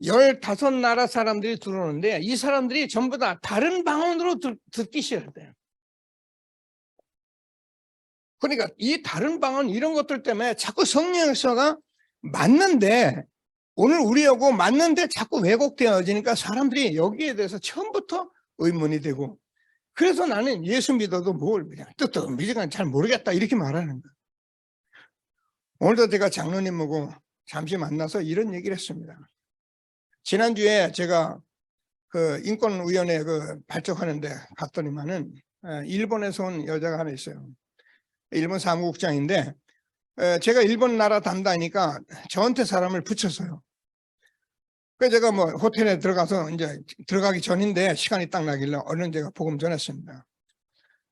15나라 사람들이 들어오는데 이 사람들이 전부 다 다른 방언으로 듣기 시작해요. 그러니까 이 다른 방언 이런 것들 때문에 자꾸 성령의 역사가 맞는데 오늘 우리하고 맞는데 자꾸 왜곡되어지니까 사람들이 여기에 대해서 처음부터 의문이 되고 그래서 나는 예수 믿어도 뭘 그냥 뜻도 미지간 잘 모르겠다 이렇게 말하는 거예요. 오늘도 제가 장로님하고 잠시 만나서 이런 얘기를 했습니다. 지난주에 제가 그 인권위원회 그 발족하는데 갔더니만은 일본에서 온 여자가 하나 있어요. 일본 사무국장인데 제가 일본 나라 단다니까 저한테 사람을 붙였어요. 그래서 제가 뭐 호텔에 들어가서 이제 들어가기 전인데 시간이 딱 나길래 얼른 제가 복음 전했습니다.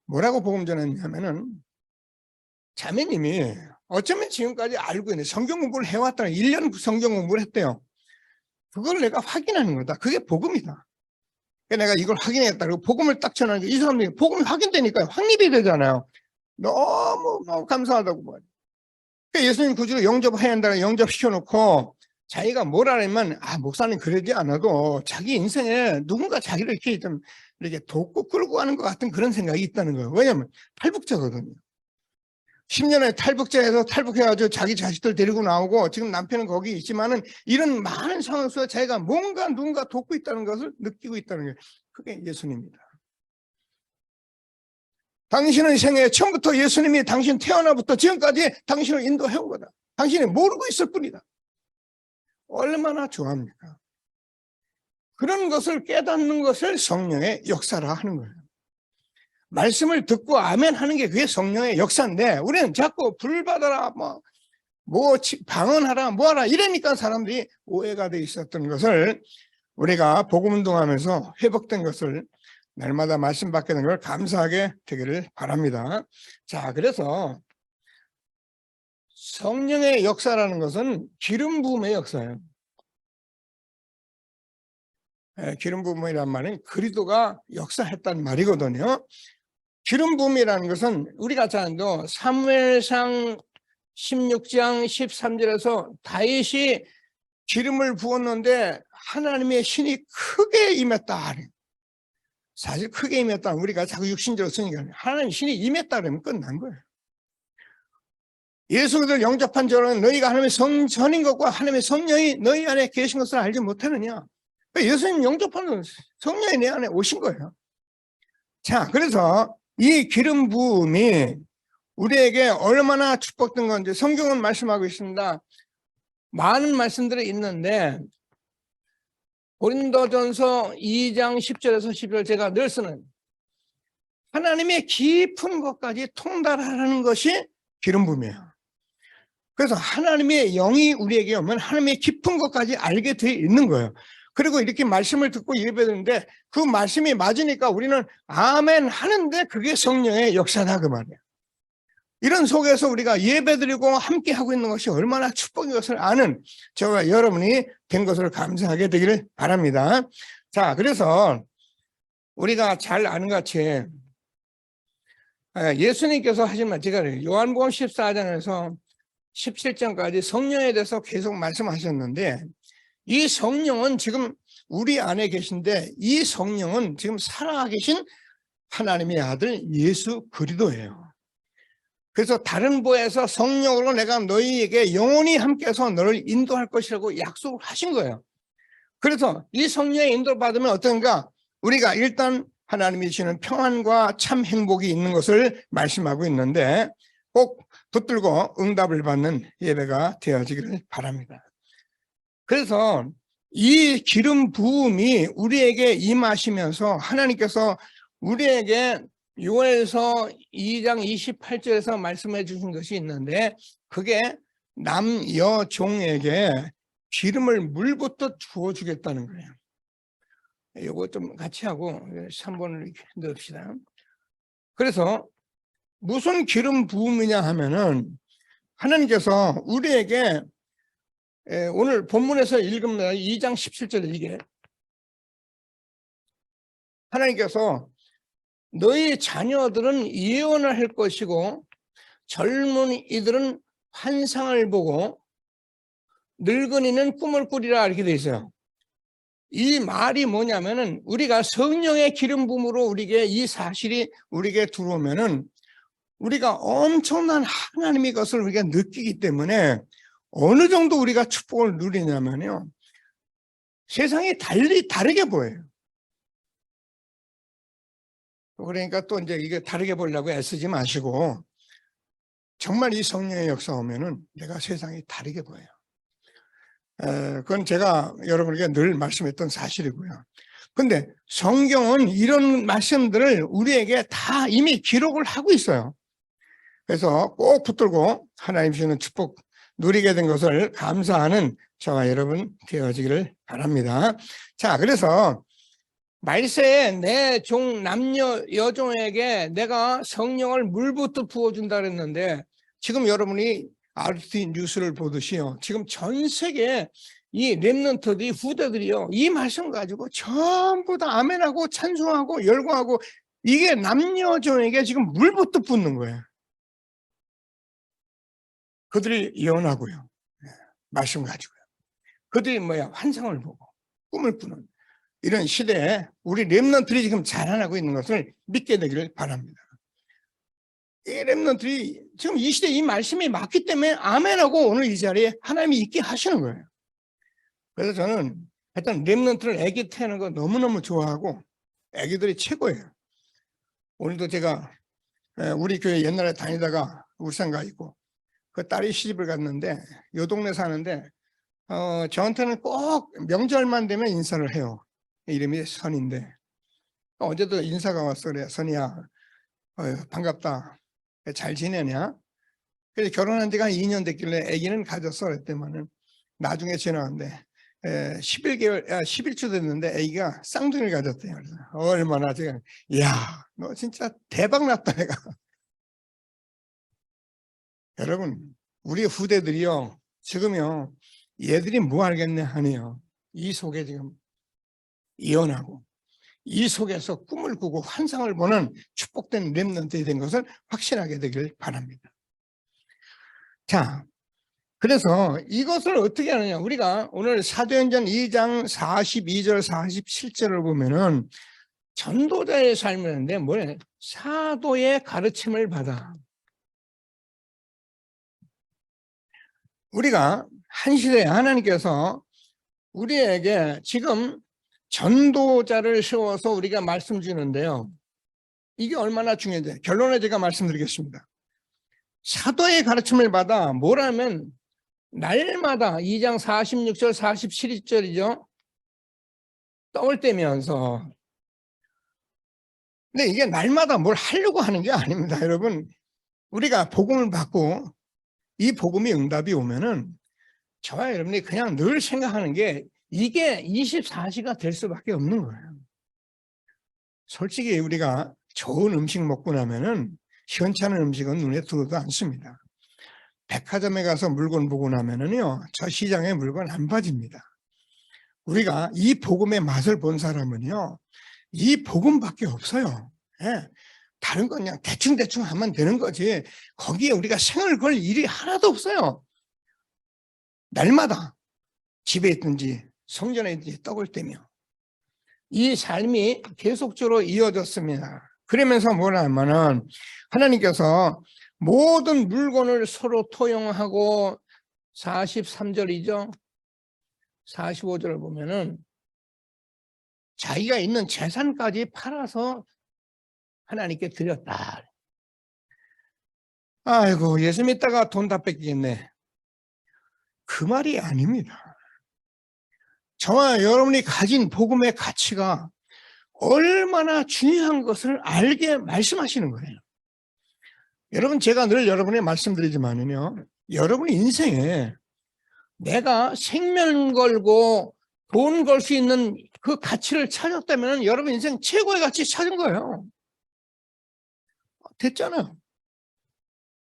뭐라고 복음 전했냐면은 자매님이 어쩌면 지금까지 알고 있는 성경 공부를 해왔다는 1년 성경 공부를 했대요. 그걸 내가 확인하는 거다. 그게 복음이다. 내가 이걸 확인했다. 그리고 복음을 딱 전하니까 이 사람들이 복음이 확인되니까 확립이 되잖아요. 너무 감사하다고 봐요. 예수님 구주로 영접해야 한다고 영접시켜놓고 자기가 뭐라면 목사님 그러지 않아도 자기 인생에 누군가 자기를 이렇게 좀 이렇게 돕고 끌고 가는 것 같은 그런 생각이 있다는 거예요. 왜냐하면 탈북자거든요. 10년에 탈북자에서 탈북해가지고 자기 자식들 데리고 나오고 지금 남편은 거기 있지만은 이런 많은 상황 속에 자기가 뭔가 누군가 돕고 있다는 것을 느끼고 있다는 게 그게 예수님입니다. 당신의 생애 처음부터 예수님이 당신 태어나부터 지금까지 당신을 인도해온 거다. 당신이 모르고 있을 뿐이다. 얼마나 좋아합니까? 그런 것을 깨닫는 것을 성령의 역사라 하는 거예요. 말씀을 듣고 아멘 하는 게 그게 성령의 역사인데 우리는 자꾸 불 받아라 뭐 방언하라 뭐하라 이러니까 사람들이 오해가 돼 있었던 것을 우리가 복음 운동하면서 회복된 것을 날마다 말씀 받게 된 걸 감사하게 되기를 바랍니다. 자, 그래서 성령의 역사라는 것은 기름 부음의 역사예요. 기름 부음이란 말은 그리스도가 역사했다는 말이거든요. 기름 부음이라는 것은 우리가 잘 아는 사무엘상 16장 13절에서 다윗이 기름을 부었는데 하나님의 신이 크게 임했다. 사실 크게 임했다. 우리가 자꾸 육신적으로 쓰니까 하나님의 신이 임했다 그러면 끝난 거예요. 예수를 영접한 자는 너희가 하나님의 성전인 것과 하나님의 성령이 너희 안에 계신 것을 알지 못하느냐. 예수님 영접하는 성령이 내 안에 오신 거예요. 자, 그래서 이 기름 부음이 우리에게 얼마나 축복된 건지 성경은 말씀하고 있습니다. 많은 말씀들이 있는데 고린도전서 2장 10절에서 12절 제가 늘 쓰는 하나님의 깊은 것까지 통달하는 것이 기름 부음이에요. 그래서 하나님의 영이 우리에게 오면 하나님의 깊은 것까지 알게 돼 있는 거예요. 그리고 이렇게 말씀을 듣고 예배드리는데 그 말씀이 맞으니까 우리는 아멘 하는데 그게 성령의 역사다 그 말이에요. 이런 속에서 우리가 예배드리고 함께 하고 있는 것이 얼마나 축복인 것을 아는 저와 여러분이 된 것을 감사하게 되기를 바랍니다. 자, 그래서 우리가 잘 아는 것 같이 예수님께서 하신 말, 제가 요한복음 14장에서 17장까지 성령에 대해서 계속 말씀하셨는데 이 성령은 지금 우리 안에 계신데 이 성령은 지금 살아계신 하나님의 아들 예수 그리스도예요. 그래서 다른 부에서 성령으로 내가 너희에게 영원히 함께해서 너를 인도할 것이라고 약속을 하신 거예요. 그래서 이 성령의 인도를 받으면 어떤가? 우리가 일단 하나님이 주시는 평안과 참 행복이 있는 것을 말씀하고 있는데 꼭 붙들고 응답을 받는 예배가 되어지기를 바랍니다. 그래서 이 기름 부음이 우리에게 임하시면서 하나님께서 우리에게 6월에서 2장 28절에서 말씀해 주신 것이 있는데 그게 남여종에게 기름을 물부터 부어주겠다는 거예요. 이거 좀 같이 하고 3번을 이렇게 넣읍시다. 그래서 무슨 기름 부음이냐 하면은 하나님께서 우리에게 오늘 본문에서 읽으면 2장 17절에 이게 하나님께서 너희 자녀들은 예언을 할 것이고 젊은이들은 환상을 보고 늙은이는 꿈을 꾸리라 이렇게 돼 있어요. 이 말이 뭐냐면은 우리가 성령의 기름 부음으로 우리에게 이 사실이 우리에게 들어오면은 우리가 엄청난 하나님의 것을 우리가 느끼기 때문에 어느 정도 우리가 축복을 누리냐면요. 세상이 다르게 보여요. 그러니까 또 이제 이게 다르게 보려고 애쓰지 마시고 정말 이 성령의 역사 오면은 내가 세상이 다르게 보여요. 그건 제가 여러분에게 늘 말씀했던 사실이고요. 근데 성경은 이런 말씀들을 우리에게 다 이미 기록을 하고 있어요. 그래서 꼭 붙들고 하나님 주시는 축복 누리게 된 것을 감사하는 저와 여러분 되어지기를 바랍니다. 자, 그래서 말세에 내 종 남녀 여종에게 내가 성령을 물부터 부어준다 그랬는데 지금 여러분이 RT 뉴스를 보듯이요. 지금 전 세계 이 렘넌트들이 후대들이요. 이 말씀 가지고 전부 다 아멘하고 찬송하고 열광하고 이게 남녀 여종에게 지금 물부터 붓는 거예요. 그들이 예언하고요. 말씀 가지고요. 그들이 환상을 보고 꿈을 꾸는 이런 시대에 우리 렘넌트들이 지금 자라나고 있는 것을 믿게 되기를 바랍니다. 이 렘넌트들이 지금 이 시대에 이 말씀이 맞기 때문에 아멘하고 오늘 이 자리에 하나님이 있게 하시는 거예요. 그래서 저는 하여튼 렘넌트를 애기 태우는 거 너무너무 좋아하고 애기들이 최고예요. 오늘도 제가 우리 교회 옛날에 다니다가 울산 가 있고 그 딸이 시집을 갔는데 요 동네 사는데 저한테는 꼭 명절만 되면 인사를 해요. 이름이 선인데 어제도 인사가 왔어. 그래 선이야 반갑다. 잘 지내냐? 그래서 결혼한 지가 한 2년 됐길래 아기는 가졌어 그랬더니만은 나중에 전화왔는데 11주 됐는데 아기가 쌍둥이를 가졌대요. 그래서 얼마나 제가 이야 너 진짜 대박 났다 내가. 여러분 우리 후대들이요 지금요 얘들이 뭐 알겠네 하네요. 이 속에 지금 예언하고 이 속에서 꿈을 꾸고 환상을 보는 축복된 렘넌트가 된 것을 확신하게 되길 바랍니다. 자, 그래서 이것을 어떻게 하느냐. 우리가 오늘 사도행전 2장 42절 47절을 보면은 전도자의 삶이었는데 뭐냐 사도의 가르침을 받아. 우리가 한 시대에 하나님께서 우리에게 지금 전도자를 세워서 우리가 말씀 주는데요. 이게 얼마나 중요한지 결론에 제가 말씀드리겠습니다. 사도의 가르침을 받아 뭐라면 날마다 2장 46절 47절이죠. 떡을 떼면서 근데 이게 날마다 뭘 하려고 하는 게 아닙니다. 여러분 우리가 복음을 받고 이 복음의 응답이 오면은 저와 여러분이 그냥 늘 생각하는 게 이게 24시가 될 수밖에 없는 거예요. 솔직히 우리가 좋은 음식 먹고 나면은 시원찮은 음식은 눈에 들어도 않습니다. 백화점에 가서 물건 보고 나면은요, 저 시장에 물건 안 빠집니다. 우리가 이 복음의 맛을 본 사람은요, 이 복음밖에 없어요. 예. 다른 건 그냥 대충대충 하면 되는 거지, 거기에 우리가 생을 걸 일이 하나도 없어요. 날마다 집에 있든지 성전에 있든지 떡을 떼며 이 삶이 계속적으로 이어졌습니다. 그러면서 뭐냐면은 하나님께서 모든 물건을 서로 토용하고 43절이죠. 45절을 보면은 자기가 있는 재산까지 팔아서 하나님께 드렸다. 아이고, 예수 믿다가 돈 다 뺏기겠네. 그 말이 아닙니다. 저와 여러분이 가진 복음의 가치가 얼마나 중요한 것을 알게 말씀하시는 거예요. 여러분, 제가 늘 여러분에 말씀드리지만은요, 여러분 인생에 내가 생명 걸고 돈 걸 수 있는 그 가치를 찾았다면 여러분 인생 최고의 가치 찾은 거예요. 됐잖아요.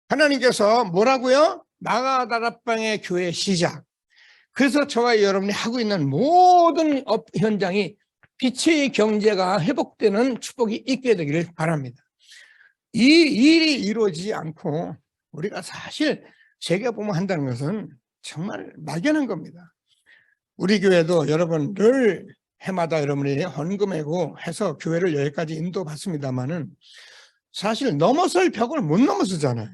하나님께서 뭐라고요? 마가다락방의 교회 시작. 그래서 저와 여러분이 하고 있는 모든 업 현장이 빛의 경제가 회복되는 축복이 있게 되기를 바랍니다. 이 일이 이루어지지 않고 우리가 사실 세계복음을 한다는 것은 정말 막연한 겁니다. 우리 교회도 여러분 늘 해마다 여러분이 헌금하고 해서 교회를 여기까지 인도받습니다만은 사실 넘어설 벽을 못 넘어서잖아요.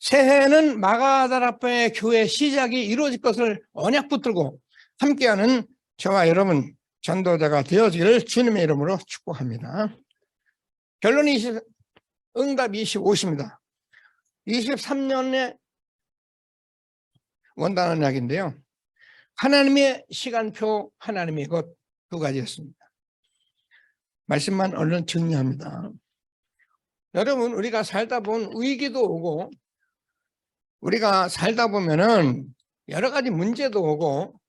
새해에는 마가다락방의 교회 시작이 이루어질 것을 언약 붙들고 함께하는 저와 여러분 전도자가 되어지기를 주님의 이름으로 축복합니다. 결론이 응답 25입니다. 23년에 원단한 이야기인데요. 하나님의 시간표, 하나님의 것 두 가지였습니다. 말씀만 얼른 정리합니다. 여러분, 우리가 살다 보면 위기도 오고 우리가 살다 보면은 여러 가지 문제도 오고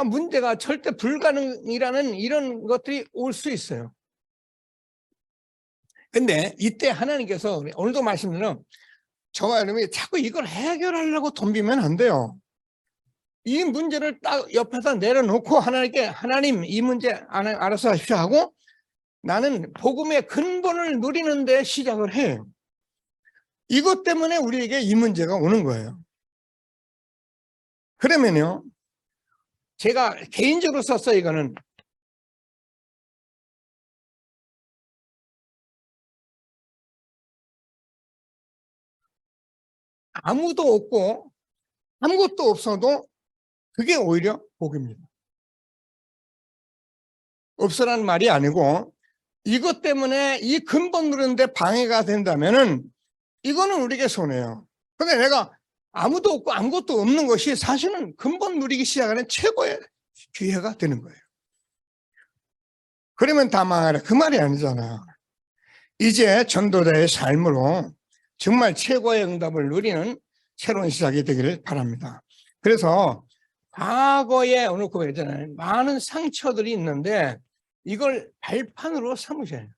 문제가 절대 불가능이라는 이런 것들이 올 수 있어요. 근데 이때 하나님께서 오늘도 말씀드리는 저와 여러분이 자꾸 이걸 해결하려고 덤비면 안 돼요. 이 문제를 딱 옆에다 내려놓고 하나님께 하나님 이 문제 알아서 하십시오 하고 나는 복음의 근본을 누리는 데 시작을 해요. 이것 때문에 우리에게 이 문제가 오는 거예요. 그러면요, 제가 개인적으로 썼어요. 이거는 아무도 없고 아무것도 없어도 그게 오히려 복입니다. 없으라는 말이 아니고 이것 때문에 이 근본 누리는데 방해가 된다면은 이거는 우리에게 손해예요. 근데 내가 아무도 없고 아무것도 없는 것이 사실은 근본 누리기 시작하는 최고의 기회가 되는 거예요. 그러면 다 망하라 그 말이 아니잖아. 이제 전도자의 삶으로 정말 최고의 응답을 누리는 새로운 시작이 되기를 바랍니다. 그래서 과거에 오늘 고백했잖아요. 많은 상처들이 있는데 이걸 발판으로 삼으셔야 해요.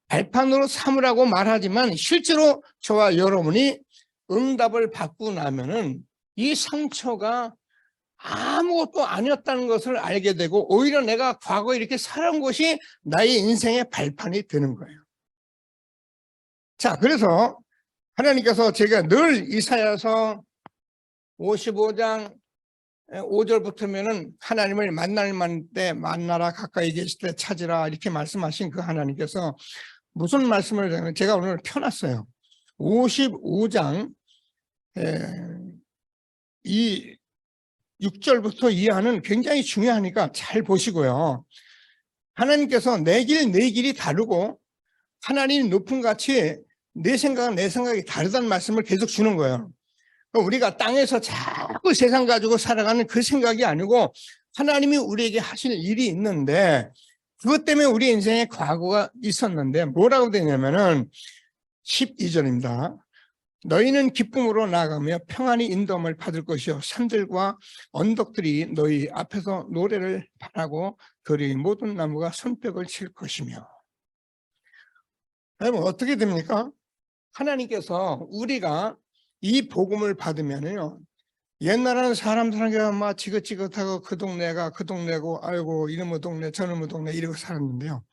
발판으로 삼으라고 말하지만 실제로 저와 여러분이 응답을 받고 나면은 이 상처가 아무것도 아니었다는 것을 알게 되고 오히려 내가 과거에 이렇게 살아온 것이 나의 인생의 발판이 되는 거예요. 자, 그래서 하나님께서 제가 늘 이사야서 55장 5절부터면은 하나님을 만날 때 만나라, 가까이 계실 때 찾으라 이렇게 말씀하신 그 하나님께서 무슨 말씀을 제가 오늘 펴놨어요. 55장 이 6절부터 이하는 굉장히 중요하니까 잘 보시고요. 하나님께서 내 길이 다르고 하나님 높은 같이 내 생각은 내 생각이 다르다는 말씀을 계속 주는 거예요. 우리가 땅에서 자꾸 세상 가지고 살아가는 그 생각이 아니고 하나님이 우리에게 하실 일이 있는데 그것 때문에 우리 인생에 과거가 있었는데 뭐라고 되냐면은 12절입니다. 너희는 기쁨으로 나아가며 평안히 인도함을 받을 것이요 산들과 언덕들이 너희 앞에서 노래를 바라고 거리 모든 나무가 손뼉을 칠 것이며. 여러분 어떻게 됩니까? 하나님께서 우리가 이 복음을 받으면요, 옛날에는 사람들에게 막 지긋지긋하고 그 동네가 그 동네고, 아이고 이놈의 동네 저놈의 동네 이러고 살았는데요,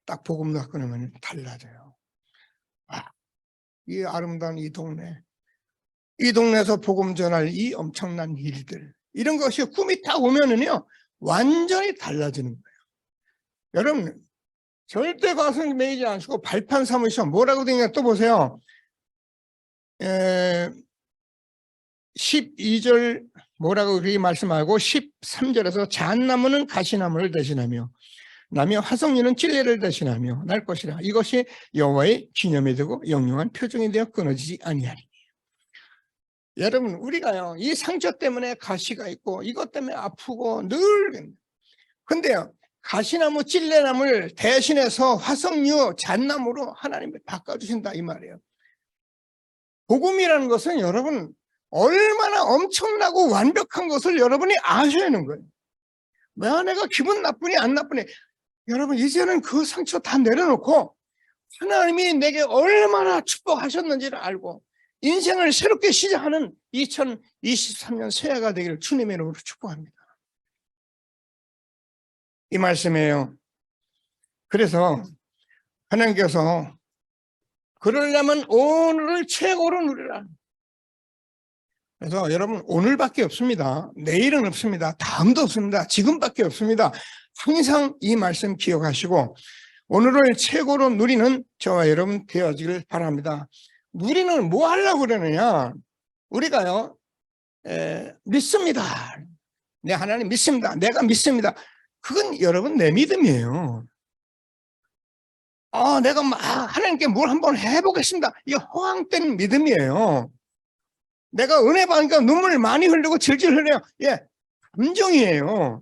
딱 복음 갖고 나면 달라져요. 이 아름다운 이 동네에서 복음 전할 이 엄청난 일들, 이런 것이 꿈이 딱 오면은요 완전히 달라지는 거예요. 여러분 절대 가슴 매이지 않으시고 발판 삼으시오. 뭐라고 되냐 또 보세요. 12절 뭐라고 그렇게 말씀하고 13절에서 잣나무는 가시나무를 대신하며 나며 화석류는 찔레를 대신하며 날 것이라. 이것이 여호와의 기념이 되고 영영한 표정이 되어 끊어지지 아니하리니. 여러분 우리가요 이 상처 때문에 가시가 있고 이것 때문에 아프고 늘, 근데요 가시나무 찔레나무를 대신해서 화석류 잣나무로 하나님이 바꿔주신다 이 말이에요. 복음이라는 것은 여러분 얼마나 엄청나고 완벽한 것을 여러분이 아셔야 하는 거예요. 왜 내가 기분 나쁘니 안 나쁘니, 여러분 이제는 그 상처 다 내려놓고 하나님이 내게 얼마나 축복하셨는지를 알고 인생을 새롭게 시작하는 2023년 새해가 되기를 주님의 이름으로 축복합니다. 이 말씀이에요. 그래서 하나님께서 그러려면 오늘을 최고로 누리라. 그래서 여러분 오늘밖에 없습니다. 내일은 없습니다. 다음도 없습니다. 지금밖에 없습니다. 항상 이 말씀 기억하시고 오늘을 최고로 누리는 저와 여러분 되어지길 바랍니다. 누리는 뭐 하려고 그러느냐, 우리가요 믿습니다. 내 하나님 믿습니다. 내가 믿습니다. 그건 여러분 내 믿음이에요. 내가 하나님께 뭘 한번 해보겠습니다. 이게 허황된 믿음이에요. 내가 은혜 받으니까 눈물 많이 흘리고 질질 흘려요. 감정이에요.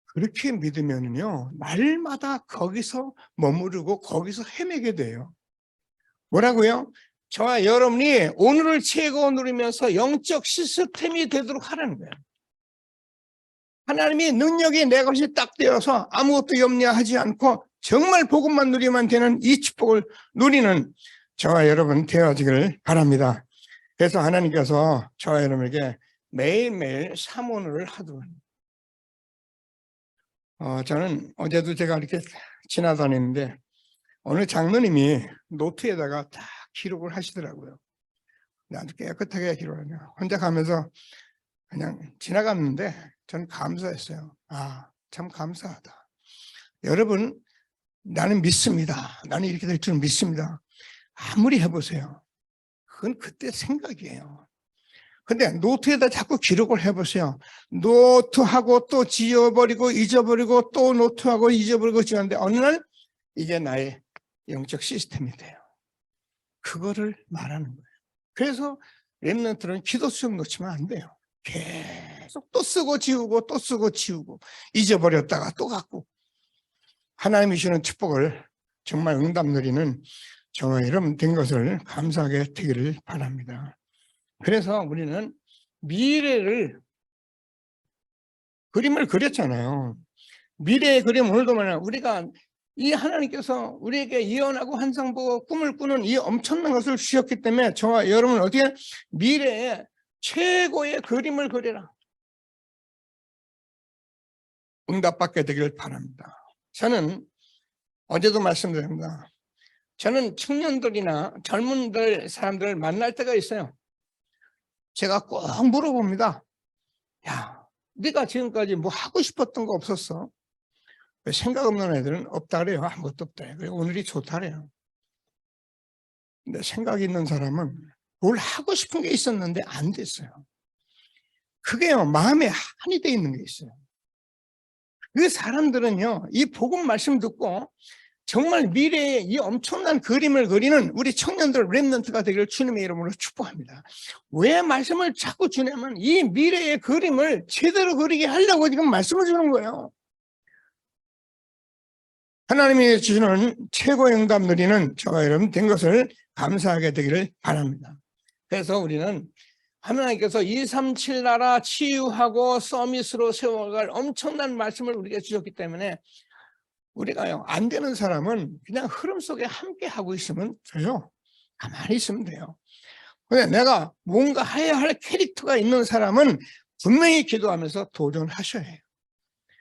그렇게 믿으면요 날마다 거기서 머무르고 거기서 헤매게 돼요. 뭐라고요? 저와 여러분이 오늘을 최고 누리면서 영적 시스템이 되도록 하라는 거예요. 하나님이 능력이 내 것이 딱 되어서 아무것도 염려하지 않고 정말 복음만 누리면 되는 이 축복을 누리는 저와 여러분 되어지기를 바랍니다. 그래서 하나님께서 저와 여러분에게 매일매일 사모를 하도록. 저는 어제도 제가 이렇게 지나다니는데 어느 장로님이 노트에다가 다 기록을 하시더라고요. 아주 깨끗하게 기록하네요. 혼자 가면서 그냥 지나갔는데 저는 감사했어요. 참 감사하다. 여러분 나는 믿습니다. 나는 이렇게 될 줄 믿습니다. 아무리 해보세요. 그건 그때 생각이에요. 근데 노트에다 자꾸 기록을 해보세요. 노트하고 또 지워버리고 잊어버리고 또 노트하고 잊어버리고 지웠는데 어느 날 이게 나의 영적 시스템이 돼요. 그거를 말하는 거예요. 그래서 렘넌트는 기도 수업 놓치면 안 돼요. 계속 또 쓰고 지우고 또 쓰고 지우고 잊어버렸다가 또 갖고, 하나님이 주는 축복을 정말 응답 누리는 저와 여러분 된 것을 감사하게 되기를 바랍니다. 그래서 우리는 미래를 그림을 그렸잖아요. 미래의 그림 오늘도 말이야. 우리가 이 하나님께서 우리에게 예언하고 환상 보고 꿈을 꾸는 이 엄청난 것을 주셨기 때문에 저와 여러분은 어떻게 미래에 최고의 그림을 그려라. 응답받게 되기를 바랍니다. 저는 어제도 말씀드립니다. 저는 청년들이나 젊은들 사람들을 만날 때가 있어요. 제가 꼭 물어봅니다. 야, 네가 지금까지 뭐 하고 싶었던 거 없었어? 생각 없는 애들은 없다 그래요. 아무것도 없다. 그래요. 오늘이 좋다 그래요. 근데 생각 있는 사람은 뭘 하고 싶은 게 있었는데 안 됐어요. 그게요 마음에 한이 돼 있는 게 있어요. 그 사람들은요 이 복음 말씀 듣고 정말 미래에 이 엄청난 그림을 그리는 우리 청년들 렘넌트가 되기를 주님의 이름으로 축복합니다. 왜 말씀을 자꾸 주냐면 이 미래의 그림을 제대로 그리게 하려고 지금 말씀을 주는 거예요. 하나님이 주시는 최고의 응답 누리는 저와 여러분 된 것을 감사하게 되기를 바랍니다. 그래서 우리는 하나님께서 237 나라 치유하고 서밋으로 세워갈 엄청난 말씀을 우리에게 주셨기 때문에 우리가요, 안 되는 사람은 그냥 흐름 속에 함께 하고 있으면 돼요. 가만히 있으면 돼요. 근데 내가 뭔가 해야 할 캐릭터가 있는 사람은 분명히 기도하면서 도전하셔야 해요.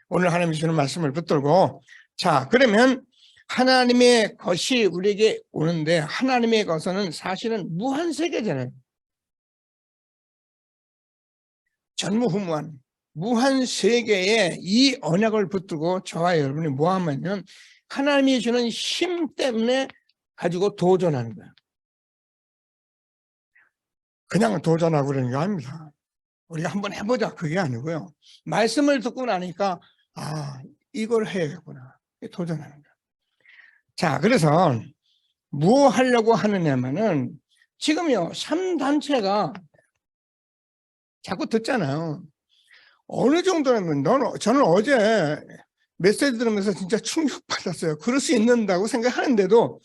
오늘 하나님이 주는 말씀을 붙들고, 자, 그러면 하나님의 것이 우리에게 오는데, 하나님의 것은 사실은 무한세계잖아요. 전무후무한 무한세계에 이 언약을 붙들고 저와 여러분이 뭐 하면요, 하나님이 주는 힘 때문에 가지고 도전하는 거예요. 그냥 도전하고 그러는 게 아닙니다. 우리가 한번 해보자 그게 아니고요, 말씀을 듣고 나니까 이걸 해야겠구나, 도전하는 거예요. 자, 그래서 뭐 하려고 하느냐면은 지금요 3단체가 자꾸 듣잖아요. 어느 정도냐면 저는 어제 메시지 들으면서 진짜 충격받았어요. 그럴 수 있는다고 생각하는데도,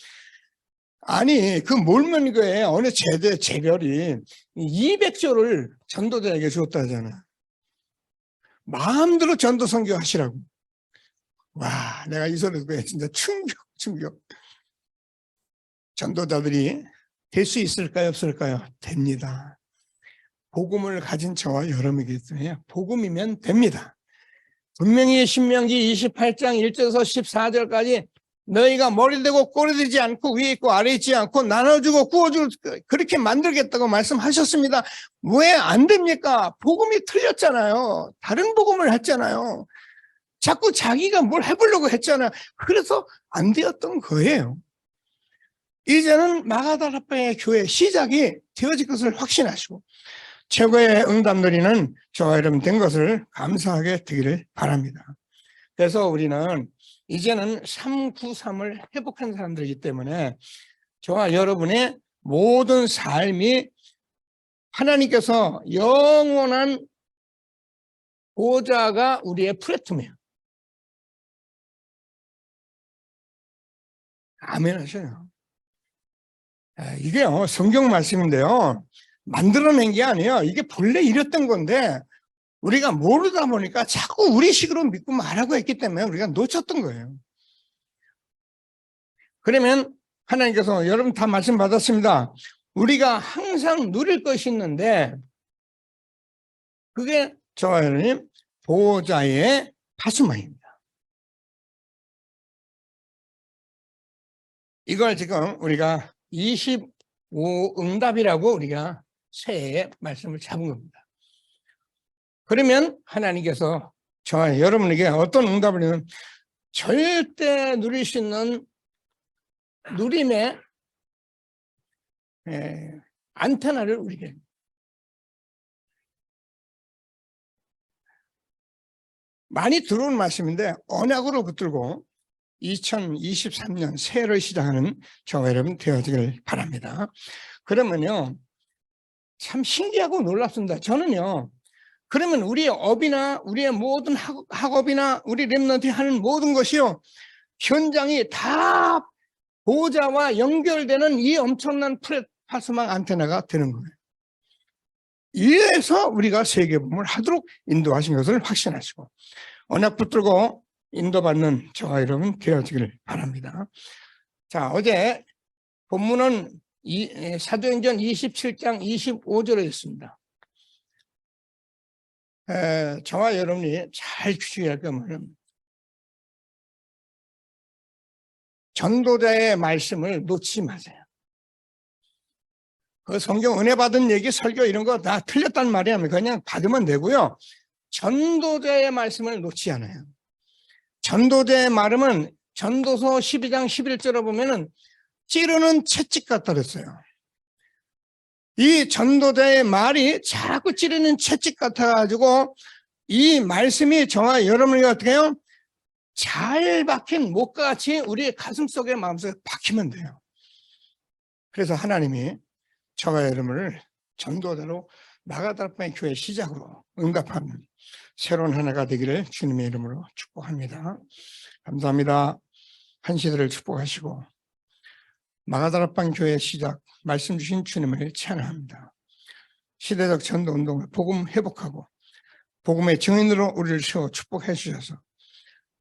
아니 그 몰면교회 어느 재별이 200조를 전도자에게 줬다잖아. 마음대로 전도 선교하시라고. 와, 내가 이 소리 듣고 진짜 충격. 전도자들이 될 수 있을까요, 없을까요? 됩니다. 복음을 가진 저와 여러분이기 때문에 복음이면 됩니다. 분명히 신명기 28장 1절에서 14절까지 너희가 머리 되고 꼬리 되지 않고 위에 있고 아래 있지 않고 나눠주고 구워주고 그렇게 만들겠다고 말씀하셨습니다. 왜 안 됩니까? 복음이 틀렸잖아요. 다른 복음을 했잖아요. 자꾸 자기가 뭘 해보려고 했잖아요. 그래서 안 되었던 거예요. 이제는 마가다라파의 교회 시작이 되어질 것을 확신하시고 최고의 응답 누리는 저와 여러분 된 것을 감사하게 되기를 바랍니다. 그래서 우리는 이제는 393을 회복한 사람들이기 때문에 저와 여러분의 모든 삶이 하나님께서 영원한 보좌가 우리의 플랫폼이에요. 아멘 하셔요. 이게요, 성경 말씀인데요, 만들어낸 게 아니에요. 이게 본래 이랬던 건데 우리가 모르다 보니까 자꾸 우리식으로 믿고 말하고 했기 때문에 우리가 놓쳤던 거예요. 그러면 하나님께서, 여러분 다 말씀 받았습니다. 우리가 항상 누릴 것이 있는데 그게 저와 여러분 보호자의 파수망입니다. 이걸 지금 우리가 25응답이라고 우리가 새해에 말씀을 잡은 겁니다. 그러면 하나님께서 저와 여러분에게 어떤 응답을 하면 절대 누릴 수 있는 누림의 안테나를 우리에게, 많이 들어온 말씀인데 언약으로 붙들고 2023년 새해를 시작하는 저와 여러분 되어지길 바랍니다. 그러면요 참 신기하고 놀랍습니다. 저는요, 그러면 우리의 업이나 우리의 모든 학업이나 우리 렘넌트이 하는 모든 것이요, 현장이 다 보호자와 연결되는 이 엄청난 파수망 안테나가 되는 거예요. 이래서 우리가 세계복음을 하도록 인도하신 것을 확신하시고 언약 붙들고 인도받는 저와 여러분 되어지기를 바랍니다. 자, 어제 본문은 사도행전 27장 25절에 있습니다. 저와 여러분이 잘 주의할 것은 전도자의 말씀을 놓치지 마세요. 그 성경 은혜 받은 얘기, 설교 이런 거 다 틀렸단 말이야. 그냥 받으면 되고요. 전도자의 말씀을 놓지 않아요. 전도자의 말은 전도서 12장 11절에 보면은 찌르는 채찍 같다 그랬어요. 이 전도자의 말이 자꾸 찌르는 채찍 같아가지고 이 말씀이 저와 여러분이 어떻게 해요? 잘 박힌 못같이 우리 가슴속에 마음속에 박히면 돼요. 그래서 하나님이 저와 여러분을 전도자로 마가다라파의 교회 시작으로 응답하는 새로운 하나가 되기를 주님의 이름으로 축복합니다. 감사합니다. 한 시대를 축복하시고 마가다락방 교회 시작 말씀 주신 주님을 찬양합니다. 시대적 전도운동을 복음 회복하고 복음의 증인으로 우리를 세워 축복해 주셔서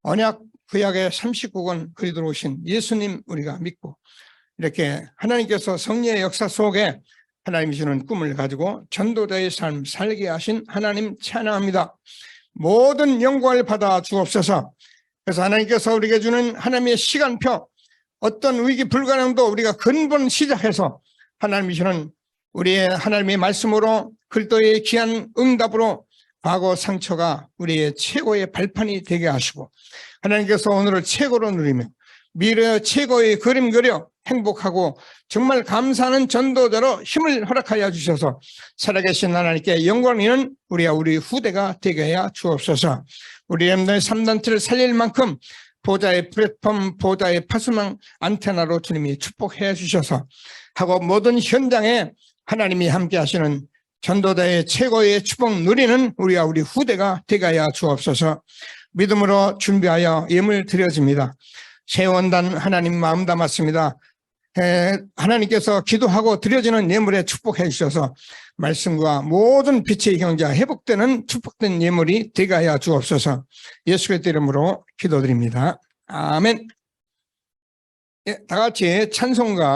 언약 구약의 39권 그리도록 오신 예수님 우리가 믿고 이렇게 하나님께서 성령의 역사 속에 하나님이 주는 꿈을 가지고 전도자의 삶 살게 하신 하나님 찬양합니다. 모든 영광을 받아 주옵소서. 그래서 하나님께서 우리에게 주는 하나님의 시간표, 어떤 위기 불가능도 우리가 근본 시작해서 하나님이 주는 우리의 하나님의 말씀으로 글도의 귀한 응답으로 과거 상처가 우리의 최고의 발판이 되게 하시고 하나님께서 오늘을 최고로 누리며 미래의 최고의 그림 그려 행복하고 정말 감사하는 전도자로 힘을 허락하여 주셔서 살아계신 하나님께 영광이는 우리와 우리 후대가 되게 하여 주옵소서. 우리 엠너의 3단체를 살릴 만큼 보좌의 플랫폼, 보좌의 파수망 안테나로 주님이 축복해 주셔서 하고 모든 현장에 하나님이 함께 하시는 전도자의 최고의 축복 누리는 우리와 우리 후대가 되게 하여 주옵소서. 믿음으로 준비하여 예물 드려집니다. 세원단 하나님 마음 담았습니다. 하나님께서 기도하고 드려지는 예물에 축복해 주셔서 말씀과 모든 빛의 경제가 회복되는 축복된 예물이 되게 하여 주옵소서. 예수 그리스도 이름으로 기도드립니다. 아멘. 다 같이 찬송가